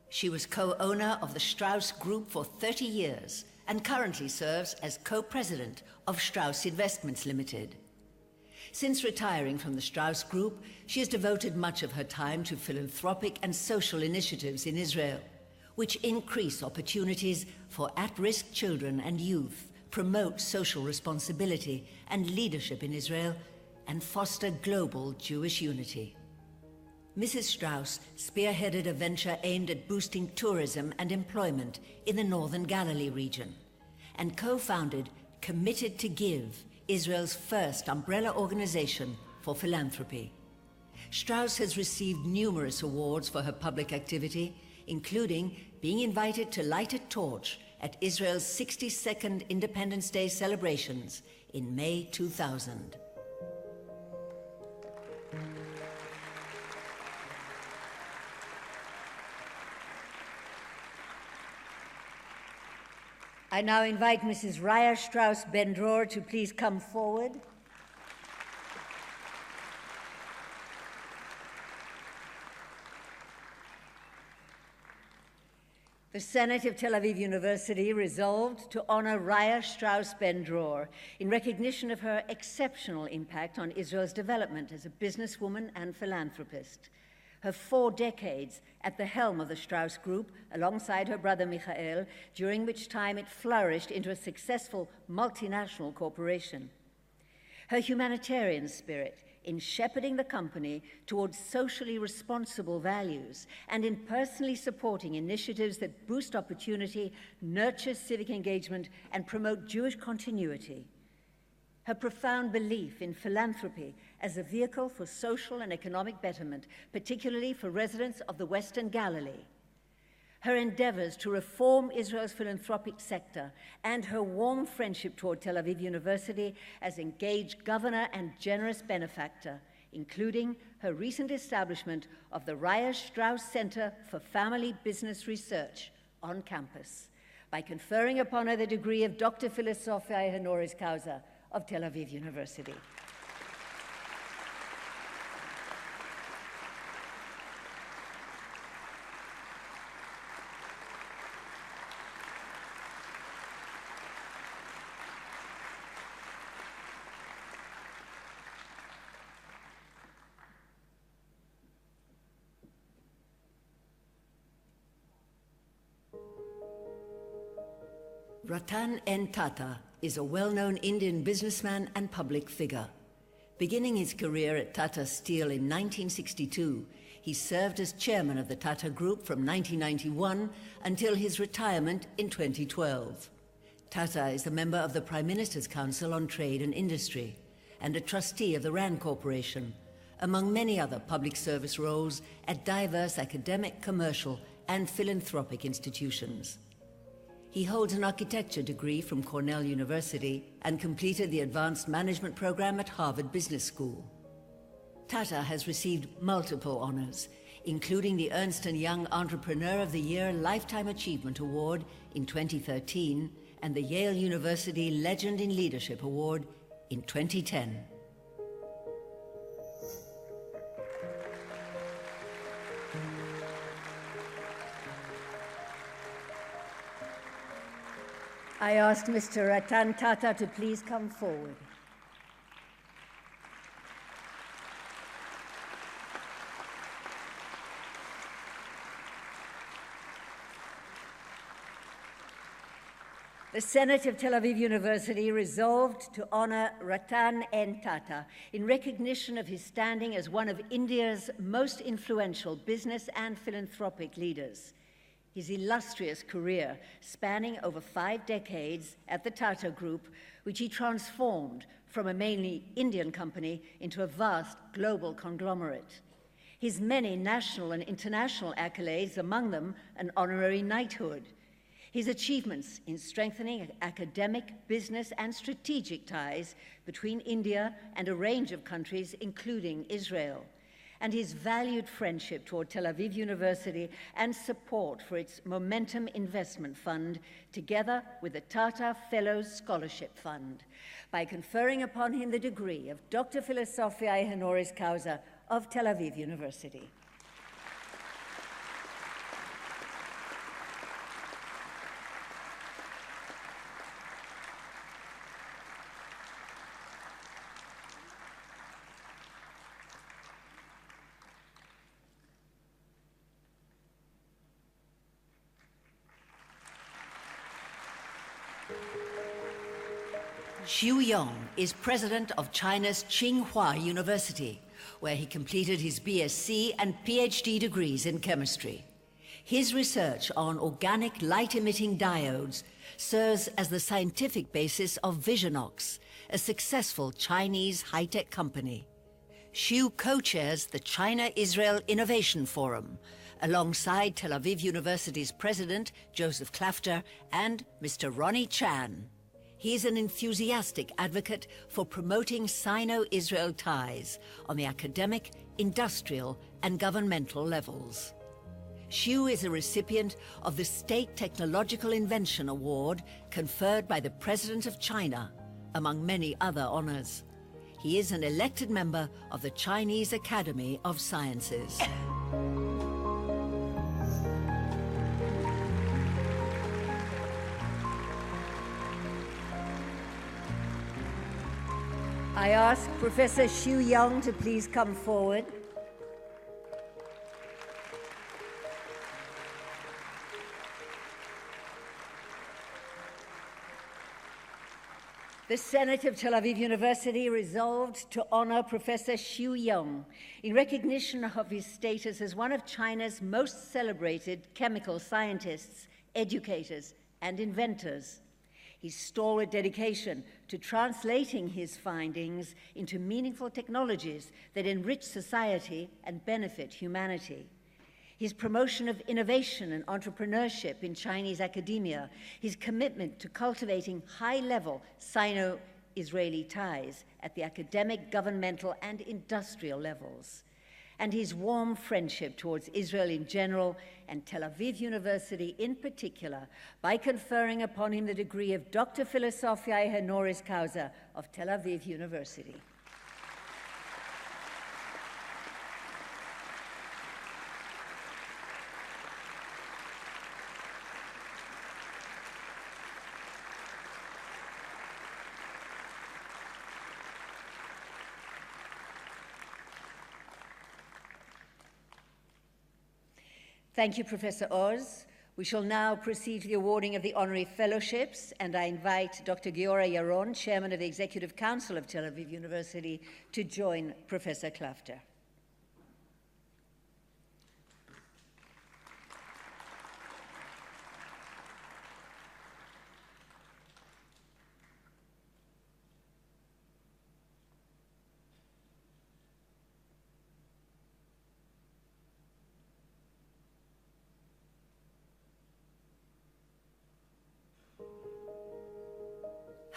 She was co-owner of the Strauss Group for 30 years and currently serves as co-president of Strauss Investments Limited. Since retiring from the Strauss Group, she has devoted much of her time to philanthropic and social initiatives in Israel, which increase opportunities for at-risk children and youth, promote social responsibility and leadership in Israel, and foster global Jewish unity. Mrs. Strauss spearheaded a venture aimed at boosting tourism and employment in the Northern Galilee region, and co-founded Committed to Give, Israel's first umbrella organization for philanthropy. Strauss has received numerous awards for her public activity, including being invited to light a torch at Israel's 62nd Independence Day celebrations in May 2000. I now invite Mrs. Raya Strauss Ben-Dror to please come forward. The Senate of Tel Aviv University resolved to honor Raya Strauss Ben-Dror in recognition of her exceptional impact on Israel's development as a businesswoman and philanthropist. Her 4 decades at the helm of the Strauss Group, alongside her brother Michael, during which time it flourished into a successful multinational corporation. Her humanitarian spirit in shepherding the company towards socially responsible values and in personally supporting initiatives that boost opportunity, nurture civic engagement, and promote Jewish continuity. Her profound belief in philanthropy as a vehicle for social and economic betterment, particularly for residents of the Western Galilee. Her endeavors to reform Israel's philanthropic sector, and her warm friendship toward Tel Aviv University as engaged governor and generous benefactor, including her recent establishment of the Raya Strauss Center for Family Business Research on campus, by conferring upon her the degree of Dr. Philosophiae Honoris Causa of Tel Aviv University. Ratan N. Tata is a well-known Indian businessman and public figure. Beginning his career at Tata Steel in 1962, he served as chairman of the Tata Group from 1991 until his retirement in 2012. Tata is a member of the Prime Minister's Council on Trade and Industry and a trustee of the RAND Corporation, among many other public service roles at diverse academic, commercial, and philanthropic institutions. He holds an architecture degree from Cornell University and completed the advanced management program at Harvard Business School. Tata has received multiple honors, including the Ernst & Young Entrepreneur of the Year Lifetime Achievement Award in 2013 and the Yale University Legend in Leadership Award in 2010. I ask Mr. Ratan Tata to please come forward. The Senate of Tel Aviv University resolved to honor Ratan N. Tata in recognition of his standing as one of India's most influential business and philanthropic leaders. His illustrious career, spanning over 5 decades at the Tata Group, which he transformed from a mainly Indian company into a vast global conglomerate. His many national and international accolades, among them an honorary knighthood. His achievements in strengthening academic, business, and strategic ties between India and a range of countries, including Israel, and his valued friendship toward Tel Aviv University and support for its Momentum Investment Fund, together with the Tata Fellows Scholarship Fund, by conferring upon him the degree of Dr. Philosophiae Honoris Causa of Tel Aviv University. Xu Yong is president of China's Tsinghua University, where he completed his BSc and PhD degrees in chemistry. His research on organic light-emitting diodes serves as the scientific basis of Visionox, a successful Chinese high-tech company. Xu co-chairs the China-Israel Innovation Forum, alongside Tel Aviv University's president, Joseph Klafter, and Mr. Ronnie Chan. He is an enthusiastic advocate for promoting Sino-Israel ties on the academic, industrial, and governmental levels. Xu is a recipient of the State Technological Invention Award conferred by the President of China, among many other honors. He is an elected member of the Chinese Academy of Sciences. I ask Professor Xu Yong to please come forward. The Senate of Tel Aviv University resolved to honor Professor Xu Yong in recognition of his status as one of China's most celebrated chemical scientists, educators, and inventors. His stalwart dedication to translating his findings into meaningful technologies that enrich society and benefit humanity. His promotion of innovation and entrepreneurship in Chinese academia, his commitment to cultivating high-level Sino-Israeli ties at the academic, governmental, and industrial levels, and his warm friendship towards Israel in general and Tel Aviv University in particular, by conferring upon him the degree of Dr. Philosophiae Honoris Causa of Tel Aviv University. Thank you, Professor Oz. We shall now proceed to the awarding of the honorary fellowships, and I invite Dr. Giora Yaron, Chairman of the Executive Council of Tel Aviv University, to join Professor Klafter.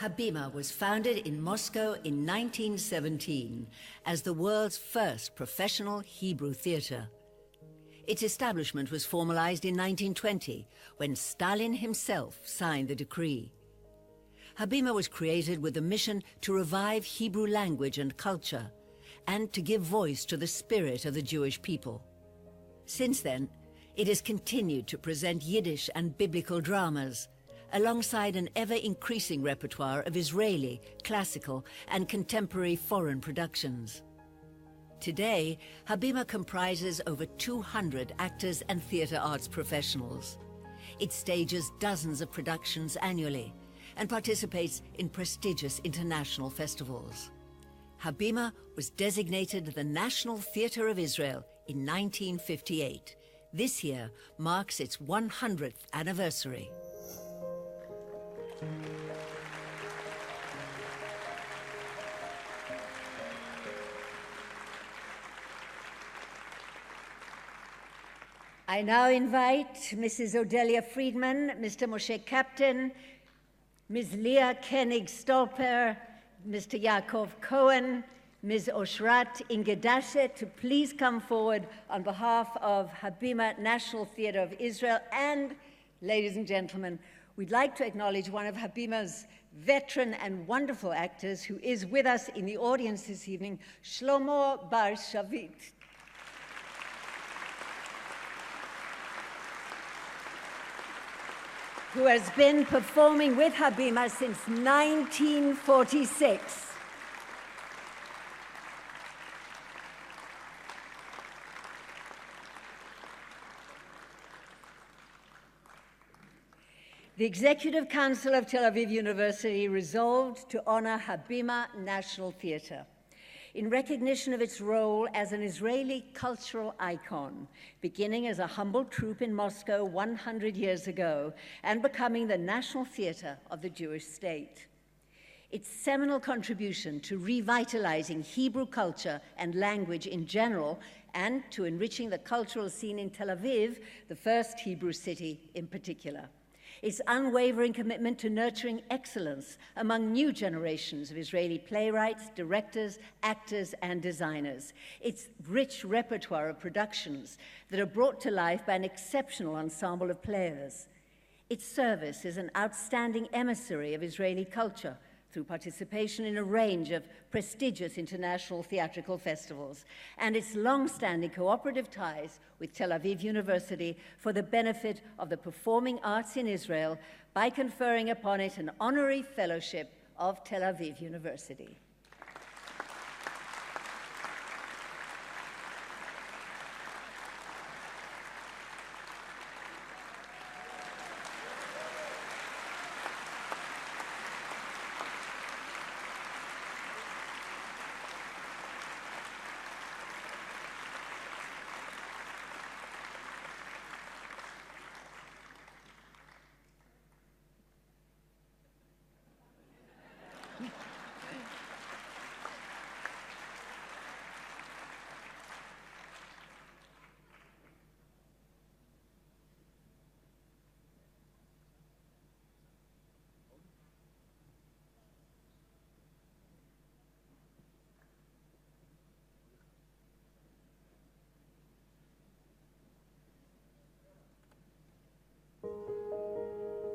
Habima was founded in Moscow in 1917 as the world's first professional Hebrew theater. Its establishment was formalized in 1920 when Stalin himself signed the decree. Habima was created with the mission to revive Hebrew language and culture and to give voice to the spirit of the Jewish people. Since then, it has continued to present Yiddish and biblical dramas, alongside an ever-increasing repertoire of Israeli, classical, and contemporary foreign productions. Today, Habima comprises over 200 actors and theater arts professionals. It stages dozens of productions annually and participates in prestigious international festivals. Habima was designated the National Theatre of Israel in 1958. This year marks its 100th anniversary. I now invite Mrs. Odelia Friedman, Mr. Moshe Kapton, Ms. Leah Koenig-Stolper, Mr. Yaakov Cohen, Ms. Oshrat Ingedashe to please come forward on behalf of Habima National Theatre of Israel. And, ladies and gentlemen, we'd like to acknowledge one of Habima's veteran and wonderful actors who is with us in the audience this evening, Shlomo Bar Shavit. Who has been performing with Habima since 1946. The Executive Council of Tel Aviv University resolved to honor Habima National Theatre in recognition of its role as an Israeli cultural icon, beginning as a humble troupe in Moscow 100 years ago and becoming the national theater of the Jewish state. Its seminal contribution to revitalizing Hebrew culture and language in general and to enriching the cultural scene in Tel Aviv, the first Hebrew city in particular. Its unwavering commitment to nurturing excellence among new generations of Israeli playwrights, directors, actors, and designers. Its rich repertoire of productions that are brought to life by an exceptional ensemble of players. Its service as an outstanding emissary of Israeli culture through participation in a range of prestigious international theatrical festivals, and its long-standing cooperative ties with Tel Aviv University for the benefit of the performing arts in Israel by conferring upon it an honorary fellowship of Tel Aviv University.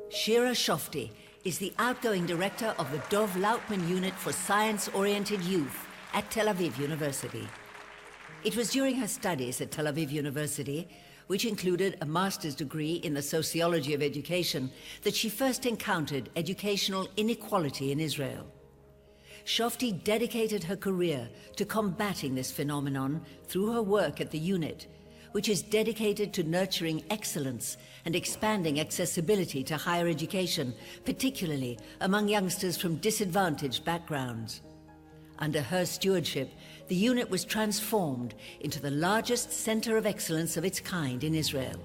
Shira Shofti is the outgoing director of the Dov Lautman Unit for Science-Oriented Youth at Tel Aviv University. It was during her studies at Tel Aviv University, which included a master's degree in the sociology of education, that she first encountered educational inequality in Israel. Shofti dedicated her career to combating this phenomenon through her work at the unit, which is dedicated to nurturing excellence and expanding accessibility to higher education, particularly among youngsters from disadvantaged backgrounds. Under her stewardship, the unit was transformed into the largest center of excellence of its kind in Israel.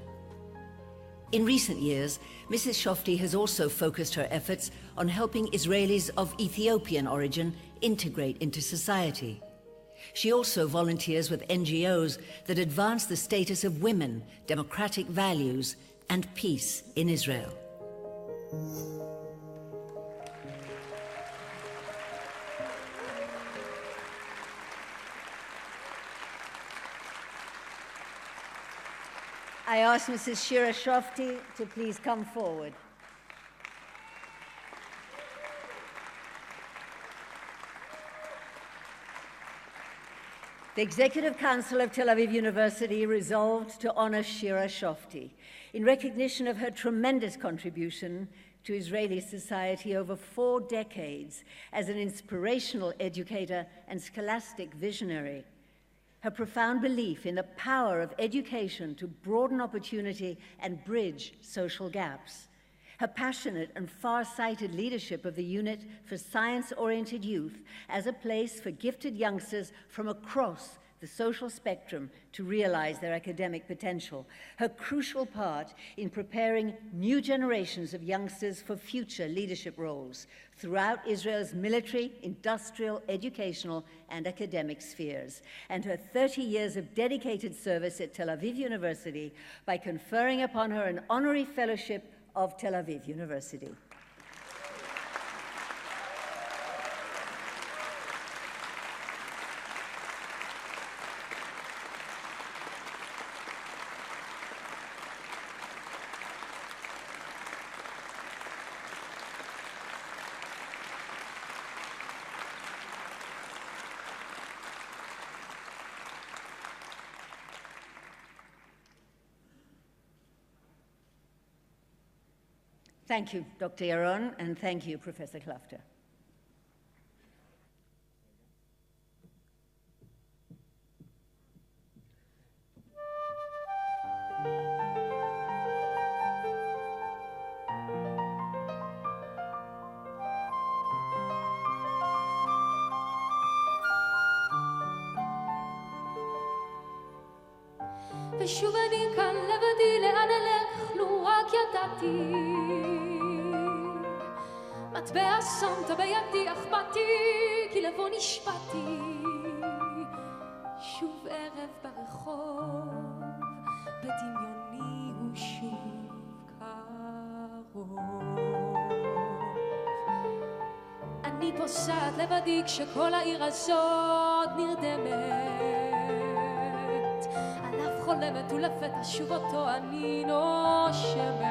In recent years, Mrs. Shofti has also focused her efforts on helping Israelis of Ethiopian origin integrate into society. She also volunteers with NGOs that advance the status of women, democratic values, and peace in Israel. I ask Mrs. Shira Shofti to please come forward. The Executive Council of Tel Aviv University resolved to honor Shira Shofti in recognition of her tremendous contribution to Israeli society over 4 decades as an inspirational educator and scholastic visionary. Her profound belief in the power of education to broaden opportunity and bridge social gaps. Her passionate and far-sighted leadership of the Unit for Science-Oriented Youth as a place for gifted youngsters from across the social spectrum to realize their academic potential. Her crucial part in preparing new generations of youngsters for future leadership roles throughout Israel's military, industrial, educational, and academic spheres. And her 30 years of dedicated service at Tel Aviv University by conferring upon her an honorary fellowship of Tel Aviv University. Thank you, Dr. Yaron, and thank you, Professor Klafter. ושוב אני כאן לבדי, לאן אלך, לו רק ידעתי. מטבע שמת בידי, אך באתי, כי לבוא נשבעתי. שוב ערב ברחוב, בדמיוני הוא שוב קרוב. אני פוסעת לבדי, כשכל העיר הזאת נרדמת. חולמת ולפתע שוב אותו אני נושמת.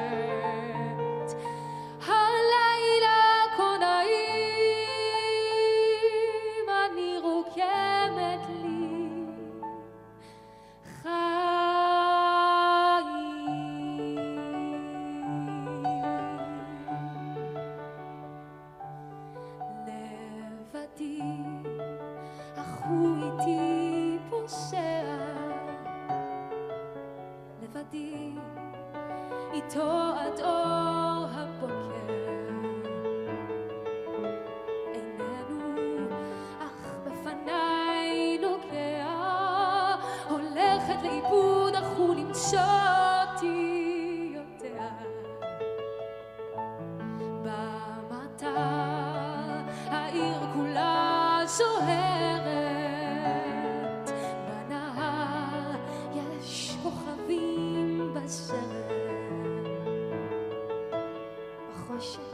הלילה כה נעים, אני רוקמת לי חיים. לבדי, אך הוא איתי פוסע לבדי, איתו עד אור הבוקר. איננו, אך בפניי נוגע, הולכת לאיבוד, אך הוא למצוא אותי יודע. במטה העיר כולה זוהרת, בנהר יש כוכבים בסרט. בחושך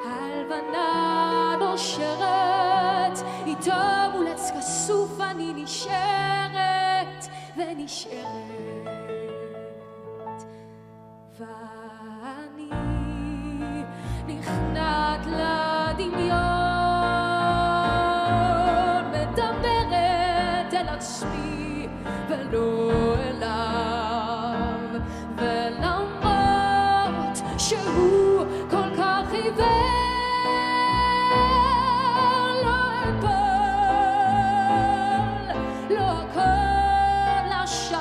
הלבנה נושרת, איתו מול עץ כסוף אני נשארת ונשארת. ואני נכנעת לדמיון, מדברת אל עצמי ולא אליו, ולמרות שהוא כל כך עיוור, לא אפול, לא הכל לשווא.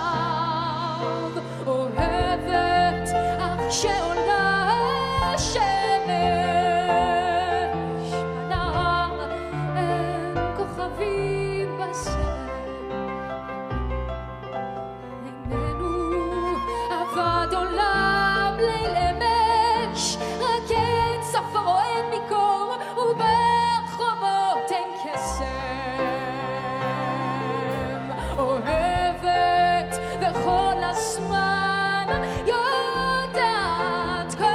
אוהבת אך שעולה השמש, בנהר אין כוכבים בסרט. איננו עבד עולם ליל אמש, רק אין צפר או אין מקור, וברחובות אין קסם. אוהבת וכל הזמן יודעת, כל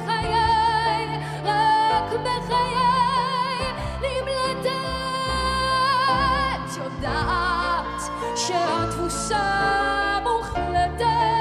חיי, רק בחיי נמלטת. יודעת שהתבוסה מוחלטת,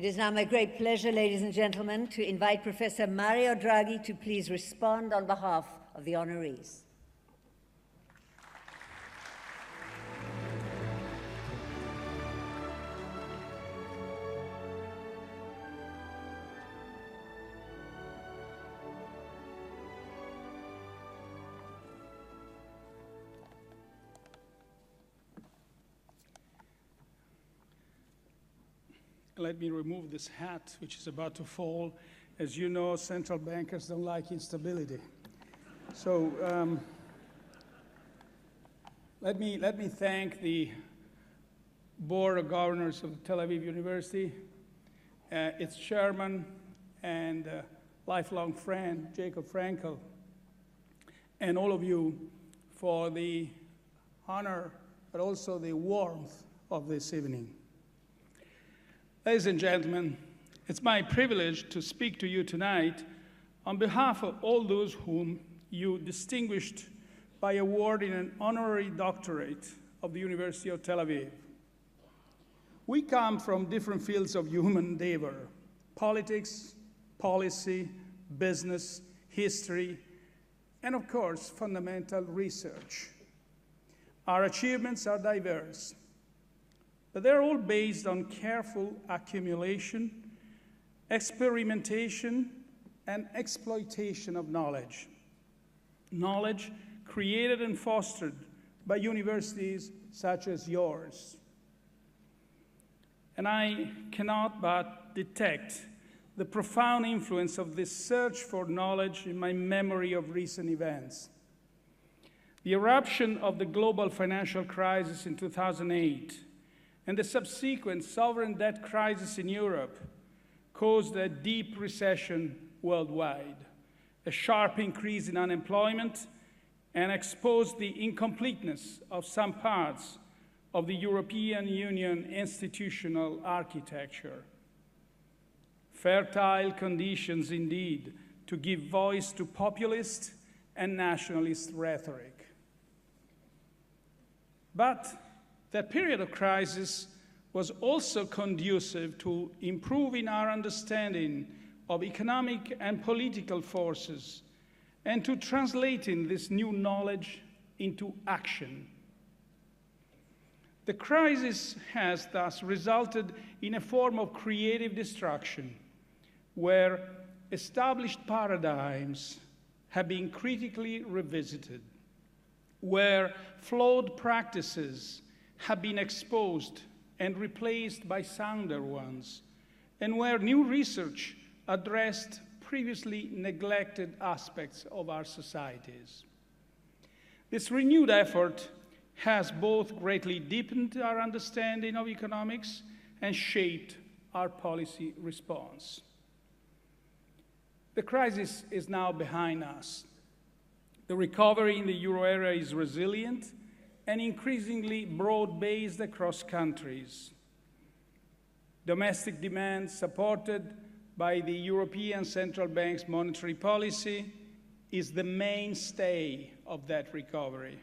It is now my great pleasure, ladies and gentlemen, to invite Professor Mario Draghi to please respond on behalf of the honorees. Let me remove this hat, which is about to fall. As you know, central bankers don't like instability. So let me thank the Board of Governors of Tel Aviv University, its chairman and lifelong friend, Jacob Frankel, and all of you for the honor, but also the warmth of this evening. Ladies and gentlemen, it's my privilege to speak to you tonight on behalf of all those whom you distinguished by awarding an honorary doctorate of the University of Tel Aviv. We come from different fields of human endeavor: politics, policy, business, history, and of course, fundamental research. Our achievements are diverse, but they're all based on careful accumulation, experimentation, and exploitation of knowledge. Knowledge created and fostered by universities such as yours. And I cannot but detect the profound influence of this search for knowledge in my memory of recent events. The eruption of the global financial crisis in 2008 and the subsequent sovereign debt crisis in Europe caused a deep recession worldwide, a sharp increase in unemployment, and exposed the incompleteness of some parts of the European Union institutional architecture. Fertile conditions, indeed, to give voice to populist and nationalist rhetoric. But that period of crisis was also conducive to improving our understanding of economic and political forces and to translating this new knowledge into action. The crisis has thus resulted in a form of creative destruction, where established paradigms have been critically revisited, where flawed practices have been exposed and replaced by sounder ones, and where new research addressed previously neglected aspects of our societies. This renewed effort has both greatly deepened our understanding of economics and shaped our policy response. The crisis is now behind us. The recovery in the euro area is resilient and increasingly broad-based across countries. Domestic demand, supported by the European Central Bank's monetary policy, is the mainstay of that recovery.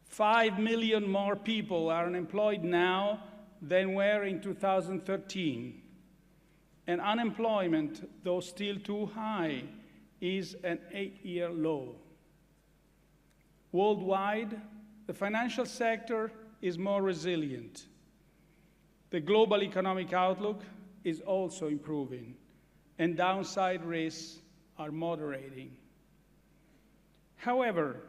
5 million more people are unemployed now than were in 2013. And unemployment, though still too high, is an 8-year low. Worldwide, the financial sector is more resilient. The global economic outlook is also improving, and downside risks are moderating. However,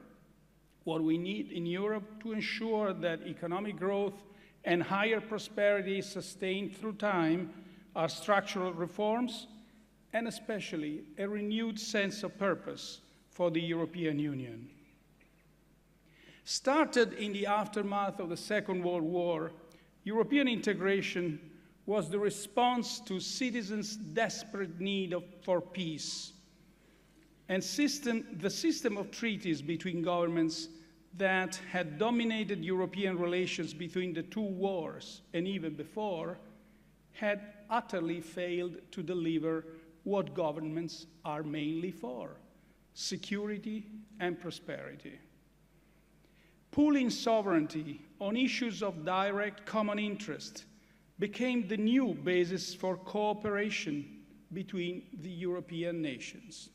what we need in Europe to ensure that economic growth and higher prosperity is sustained through time are structural reforms, and especially a renewed sense of purpose for the European Union. Started in the aftermath of the Second World War, European integration was the response to citizens' desperate need for peace, and the system of treaties between governments that had dominated European relations between the two wars and even before had utterly failed to deliver what governments are mainly for: security and prosperity. Pooling sovereignty on issues of direct common interest became the new basis for cooperation between the European nations.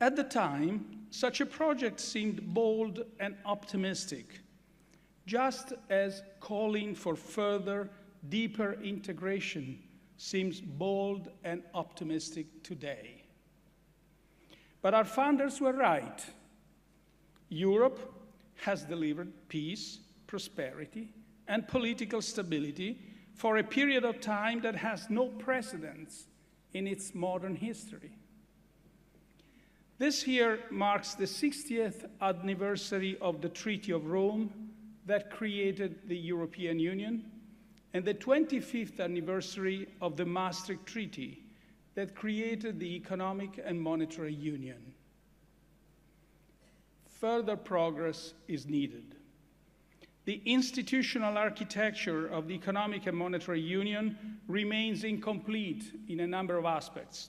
At the time, such a project seemed bold and optimistic, just as calling for further, deeper integration seems bold and optimistic today. But our founders were right. Europe has delivered peace, prosperity, and political stability for a period of time that has no precedents in its modern history. This year marks the 60th anniversary of the Treaty of Rome that created the European Union, and the 25th anniversary of the Maastricht Treaty that created the Economic and Monetary Union. Further progress is needed. The institutional architecture of the Economic and Monetary Union remains incomplete in a number of aspects.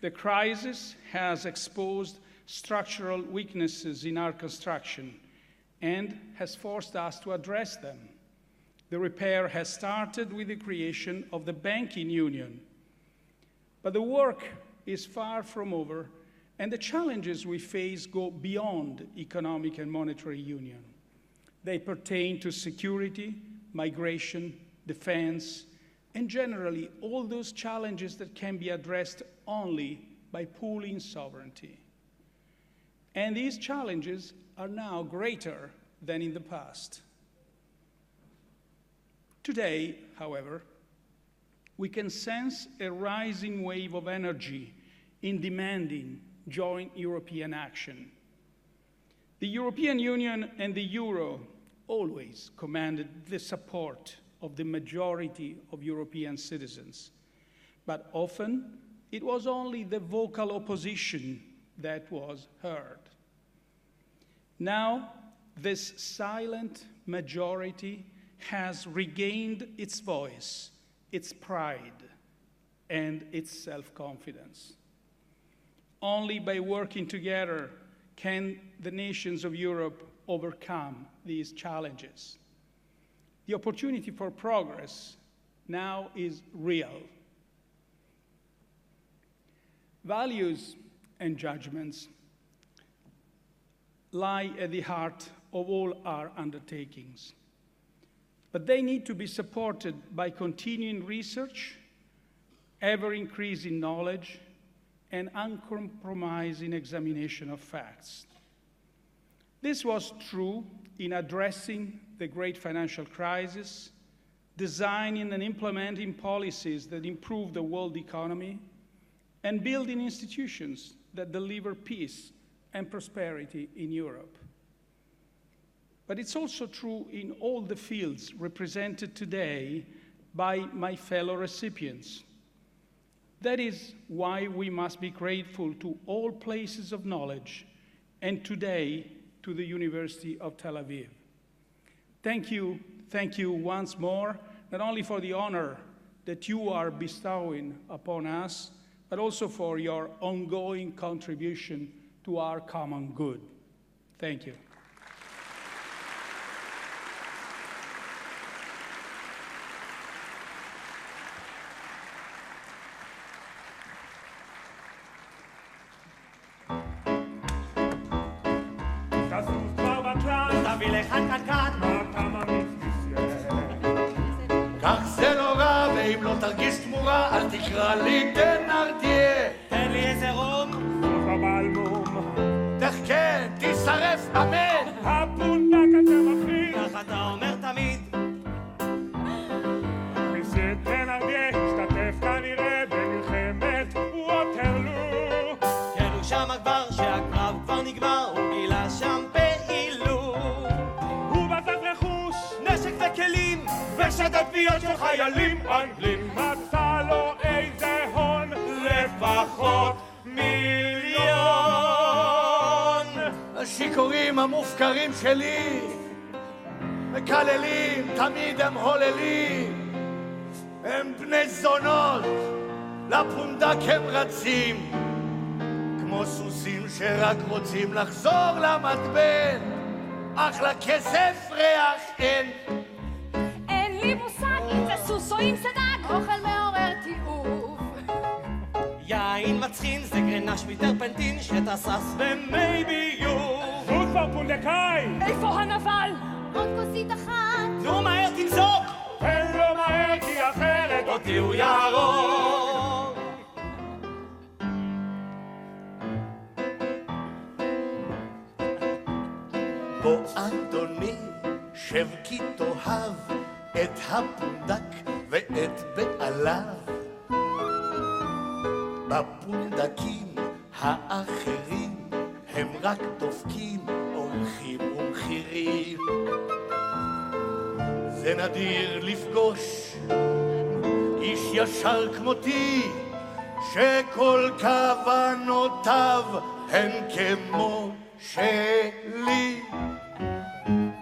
The crisis has exposed structural weaknesses in our construction and has forced us to address them. The repair has started with the creation of the banking union. But the work is far from over, and the challenges we face go beyond economic and monetary union. They pertain to security, migration, defense, and generally all those challenges that can be addressed only by pooling sovereignty. And these challenges are now greater than in the past. Today, however, we can sense a rising wave of energy in demanding joint European action. The European Union and the Euro always commanded the support of the majority of European citizens, but often it was only the vocal opposition that was heard. Now, this silent majority has regained its voice, its pride, and its self-confidence. Only by working together can the nations of Europe overcome these challenges. The opportunity for progress now is real. Values and judgments lie at the heart of all our undertakings. But they need to be supported by continuing research, ever-increasing knowledge, and uncompromising examination of facts. This was true in addressing the great financial crisis, designing and implementing policies that improve the world economy, and building institutions that deliver peace and prosperity in Europe. But it's also true in all the fields represented today by my fellow recipients. That is why we must be grateful to all places of knowledge, and today to the University of Tel Aviv. Thank you once more, not only for the honor that you are bestowing upon us, but also for your ongoing contribution to our common good. Thank you. כך זה נורא, ואם לא תרגיש תמורה, אל תקרא לי תנרתיה. תן לי איזה רום, סופה באלבום. תחכה, תשרף, אמן. הפונדק אתה מפחיד. כך אתה אומר תמיד. מי שתנרתיה, השתתף כנראה במלחמת ווטרלו. כן, הוא שם כבר, שהקרב כבר נגמר, הוא גילה שם פעילות. הוא בצד רכוש, נשק וכלים, ושדתיות של חיילים אנגלים. מצא לו איזה הון, לפחות 1,000,000. השיכורים המופקרים שלי מקללים, תמיד הם הוללים. הם בני זונות, לפונדק הם רצים, כמו סוסים שרק רוצים לחזור למטבן, אך לכסף ריח אין. אין לי לי מושג אם זה סוס או אם זה דג. אוכל מעורר תיעוב. יין מצחין זה גרנש מטרפנטין שתסס במי ביוב. זוג כבר פונדקאי! איפה הנבל? עוד כוסית אחת. נו מהר תמזוג! תן לו מהר כי אחרת אותי הוא יהרוג. בוא אדוני שב כי תאהב את הפונדק ואת בעליו. בפונדקים האחרים הם רק דופקים אורחים ומחירים. זה נדיר לפגוש איש ישר כמותי שכל כוונותיו הן כמו שלי.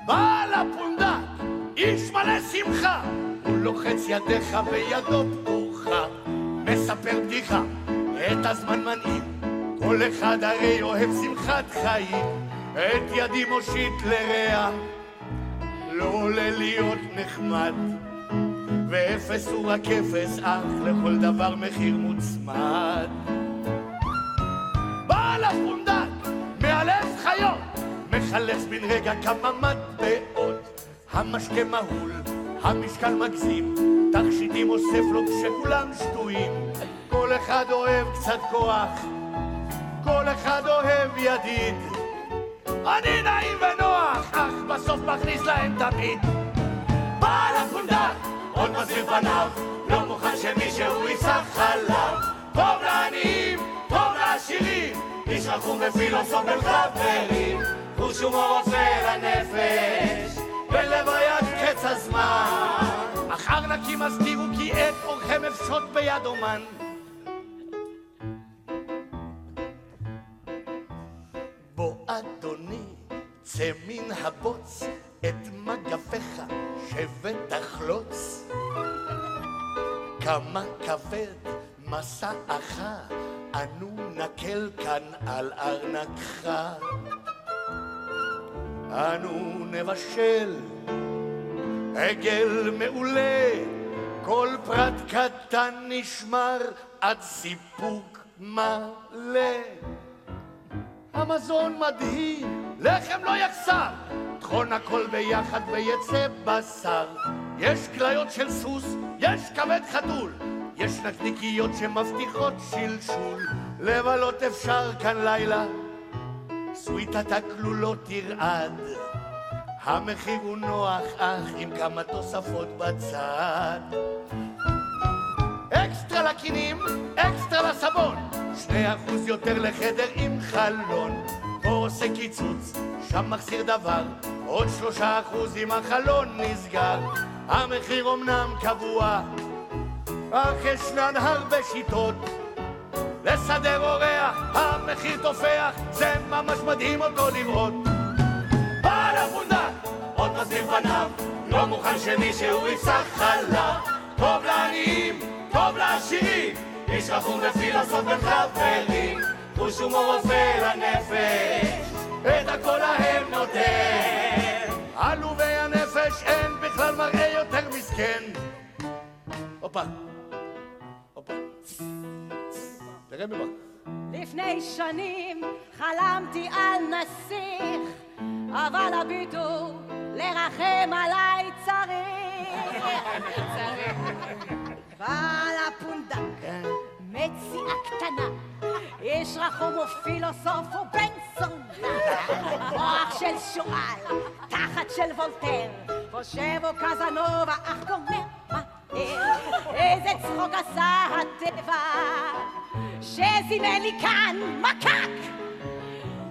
בעל הפונדק איש מלא שמחה, הוא לוחץ ידיך וידו פתוחה, מספר בדיחה, את הזמן מנעים, כל אחד הרי אוהב שמחת חיים. את ידי מושיט לרע, לא עולה להיות נחמד, ואפס הוא רק אפס, אך לכל דבר מחיר מוצמד. בעל הפונדק מאלף חיות, מחלץ בן רגע כמה מטבעות. המשקה מהול, המשקל מגזים, תכשיטים אוסף לו כשכולם שטויים. כל אחד אוהב קצת כוח, כל אחד אוהב ידיד. אני נעים ונוח, אך בסוף מכניס להם תמיד. בעל הפונדק עוד מסביר פניו, לא מוכן שמישהו יצח חלב. טוב לעניים, טוב לעשירים, איש רחום ופילוסוף בין חברים. חוש הומור עושה לנפש, בלוויית קץ הזמן. אך ארנקים הזכירו כי את אורכם אפשות ביד אומן. בוא אדוני, צא מן הבוץ, את מגפיך שבתחלוץ. כמה כבד מסעך, אנו נקל כאן על ארנקך. אנו נבשל עגל מעולה, כל פרט קטן נשמר עד סיפוק מלא. המזון מדהים, לחם לא יחסר, טחון הכל ביחד ויצא בשר. יש כליות של סוס, יש כבד חתול, יש נקניקיות שמבטיחות שלשול. לבלות אפשר כאן לילה, סוויטת הכלולות תרעד. המחיר הוא נוח, אך עם כמה תוספות בצד. אקסטרה לקינים, אקסטרה לסבון, 2% יותר לחדר עם חלון. פה עושה קיצוץ, שם מחסיר דבר, עוד 3% אם החלון נסגר. המחיר אומנם קבוע, אך ישנן הרבה שיטות לסדר אורח, המחיר תופח, זה ממש מדהים אותו לראות. בעל הפונדק עוד מסביר פניו, לא מוכן שמישהו יפסח חלב. טוב לעניים, טוב לעשירים, איש רחום ופילוסוף בין חברים. חוש הומור רופא לנפש, את הכל להם נותן. עלובי הנפש אין בכלל מראה יותר מסכן. הופה, הופה, תראה מבק. לפני שנים חלמתי על נסיך, אבל הביטו לרחם עליי צריך. בעל הפונדק, מציאה קטנה, איש רחום ופילוסוף ובן סונדק. מוח של שועל, תחת של וולטר, חושב הוא קזנובה אך גומר מהר. איזה צחוק עשה הטבע שזימן לי כאן מקק.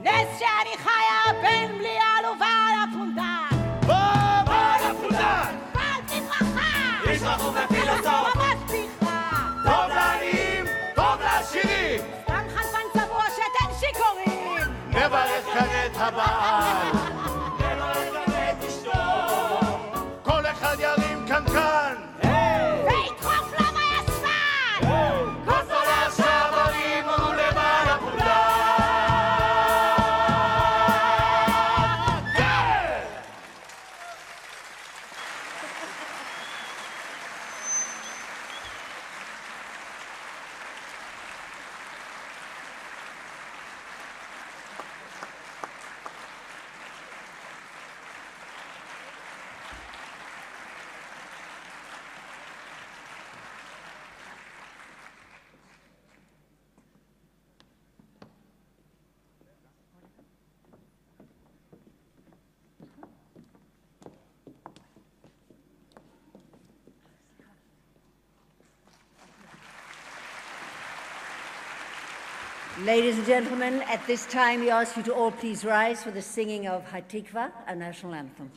נס שאני חיה בין בלי ובעל הפונדק. בעל הפונדק! בעל תברכה! איש רחום ופילוסוף! ממש בדיחה! טוב לעניים, טוב לעשירים! סתם חנפן צבוע שתן שיכורים! נברך כאן את הבעל, נברך כאן את אשתו, כל אחד ירים קנקן, וידחוף לו בישבן! כוס עולה עכשיו הרימו לבעל הפונדק. Ladies and gentlemen, at this time we ask you to all please rise for the singing of Hatikva, our national anthem.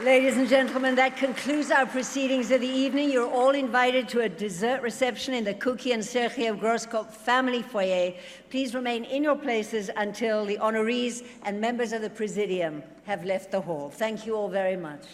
Ladies and gentlemen, that concludes our proceedings of the evening. You're all invited to a dessert reception in the Kuki and Sergei Grosskopf family foyer. Please remain in your places until the honorees and members of the Presidium have left the hall. Thank you all very much.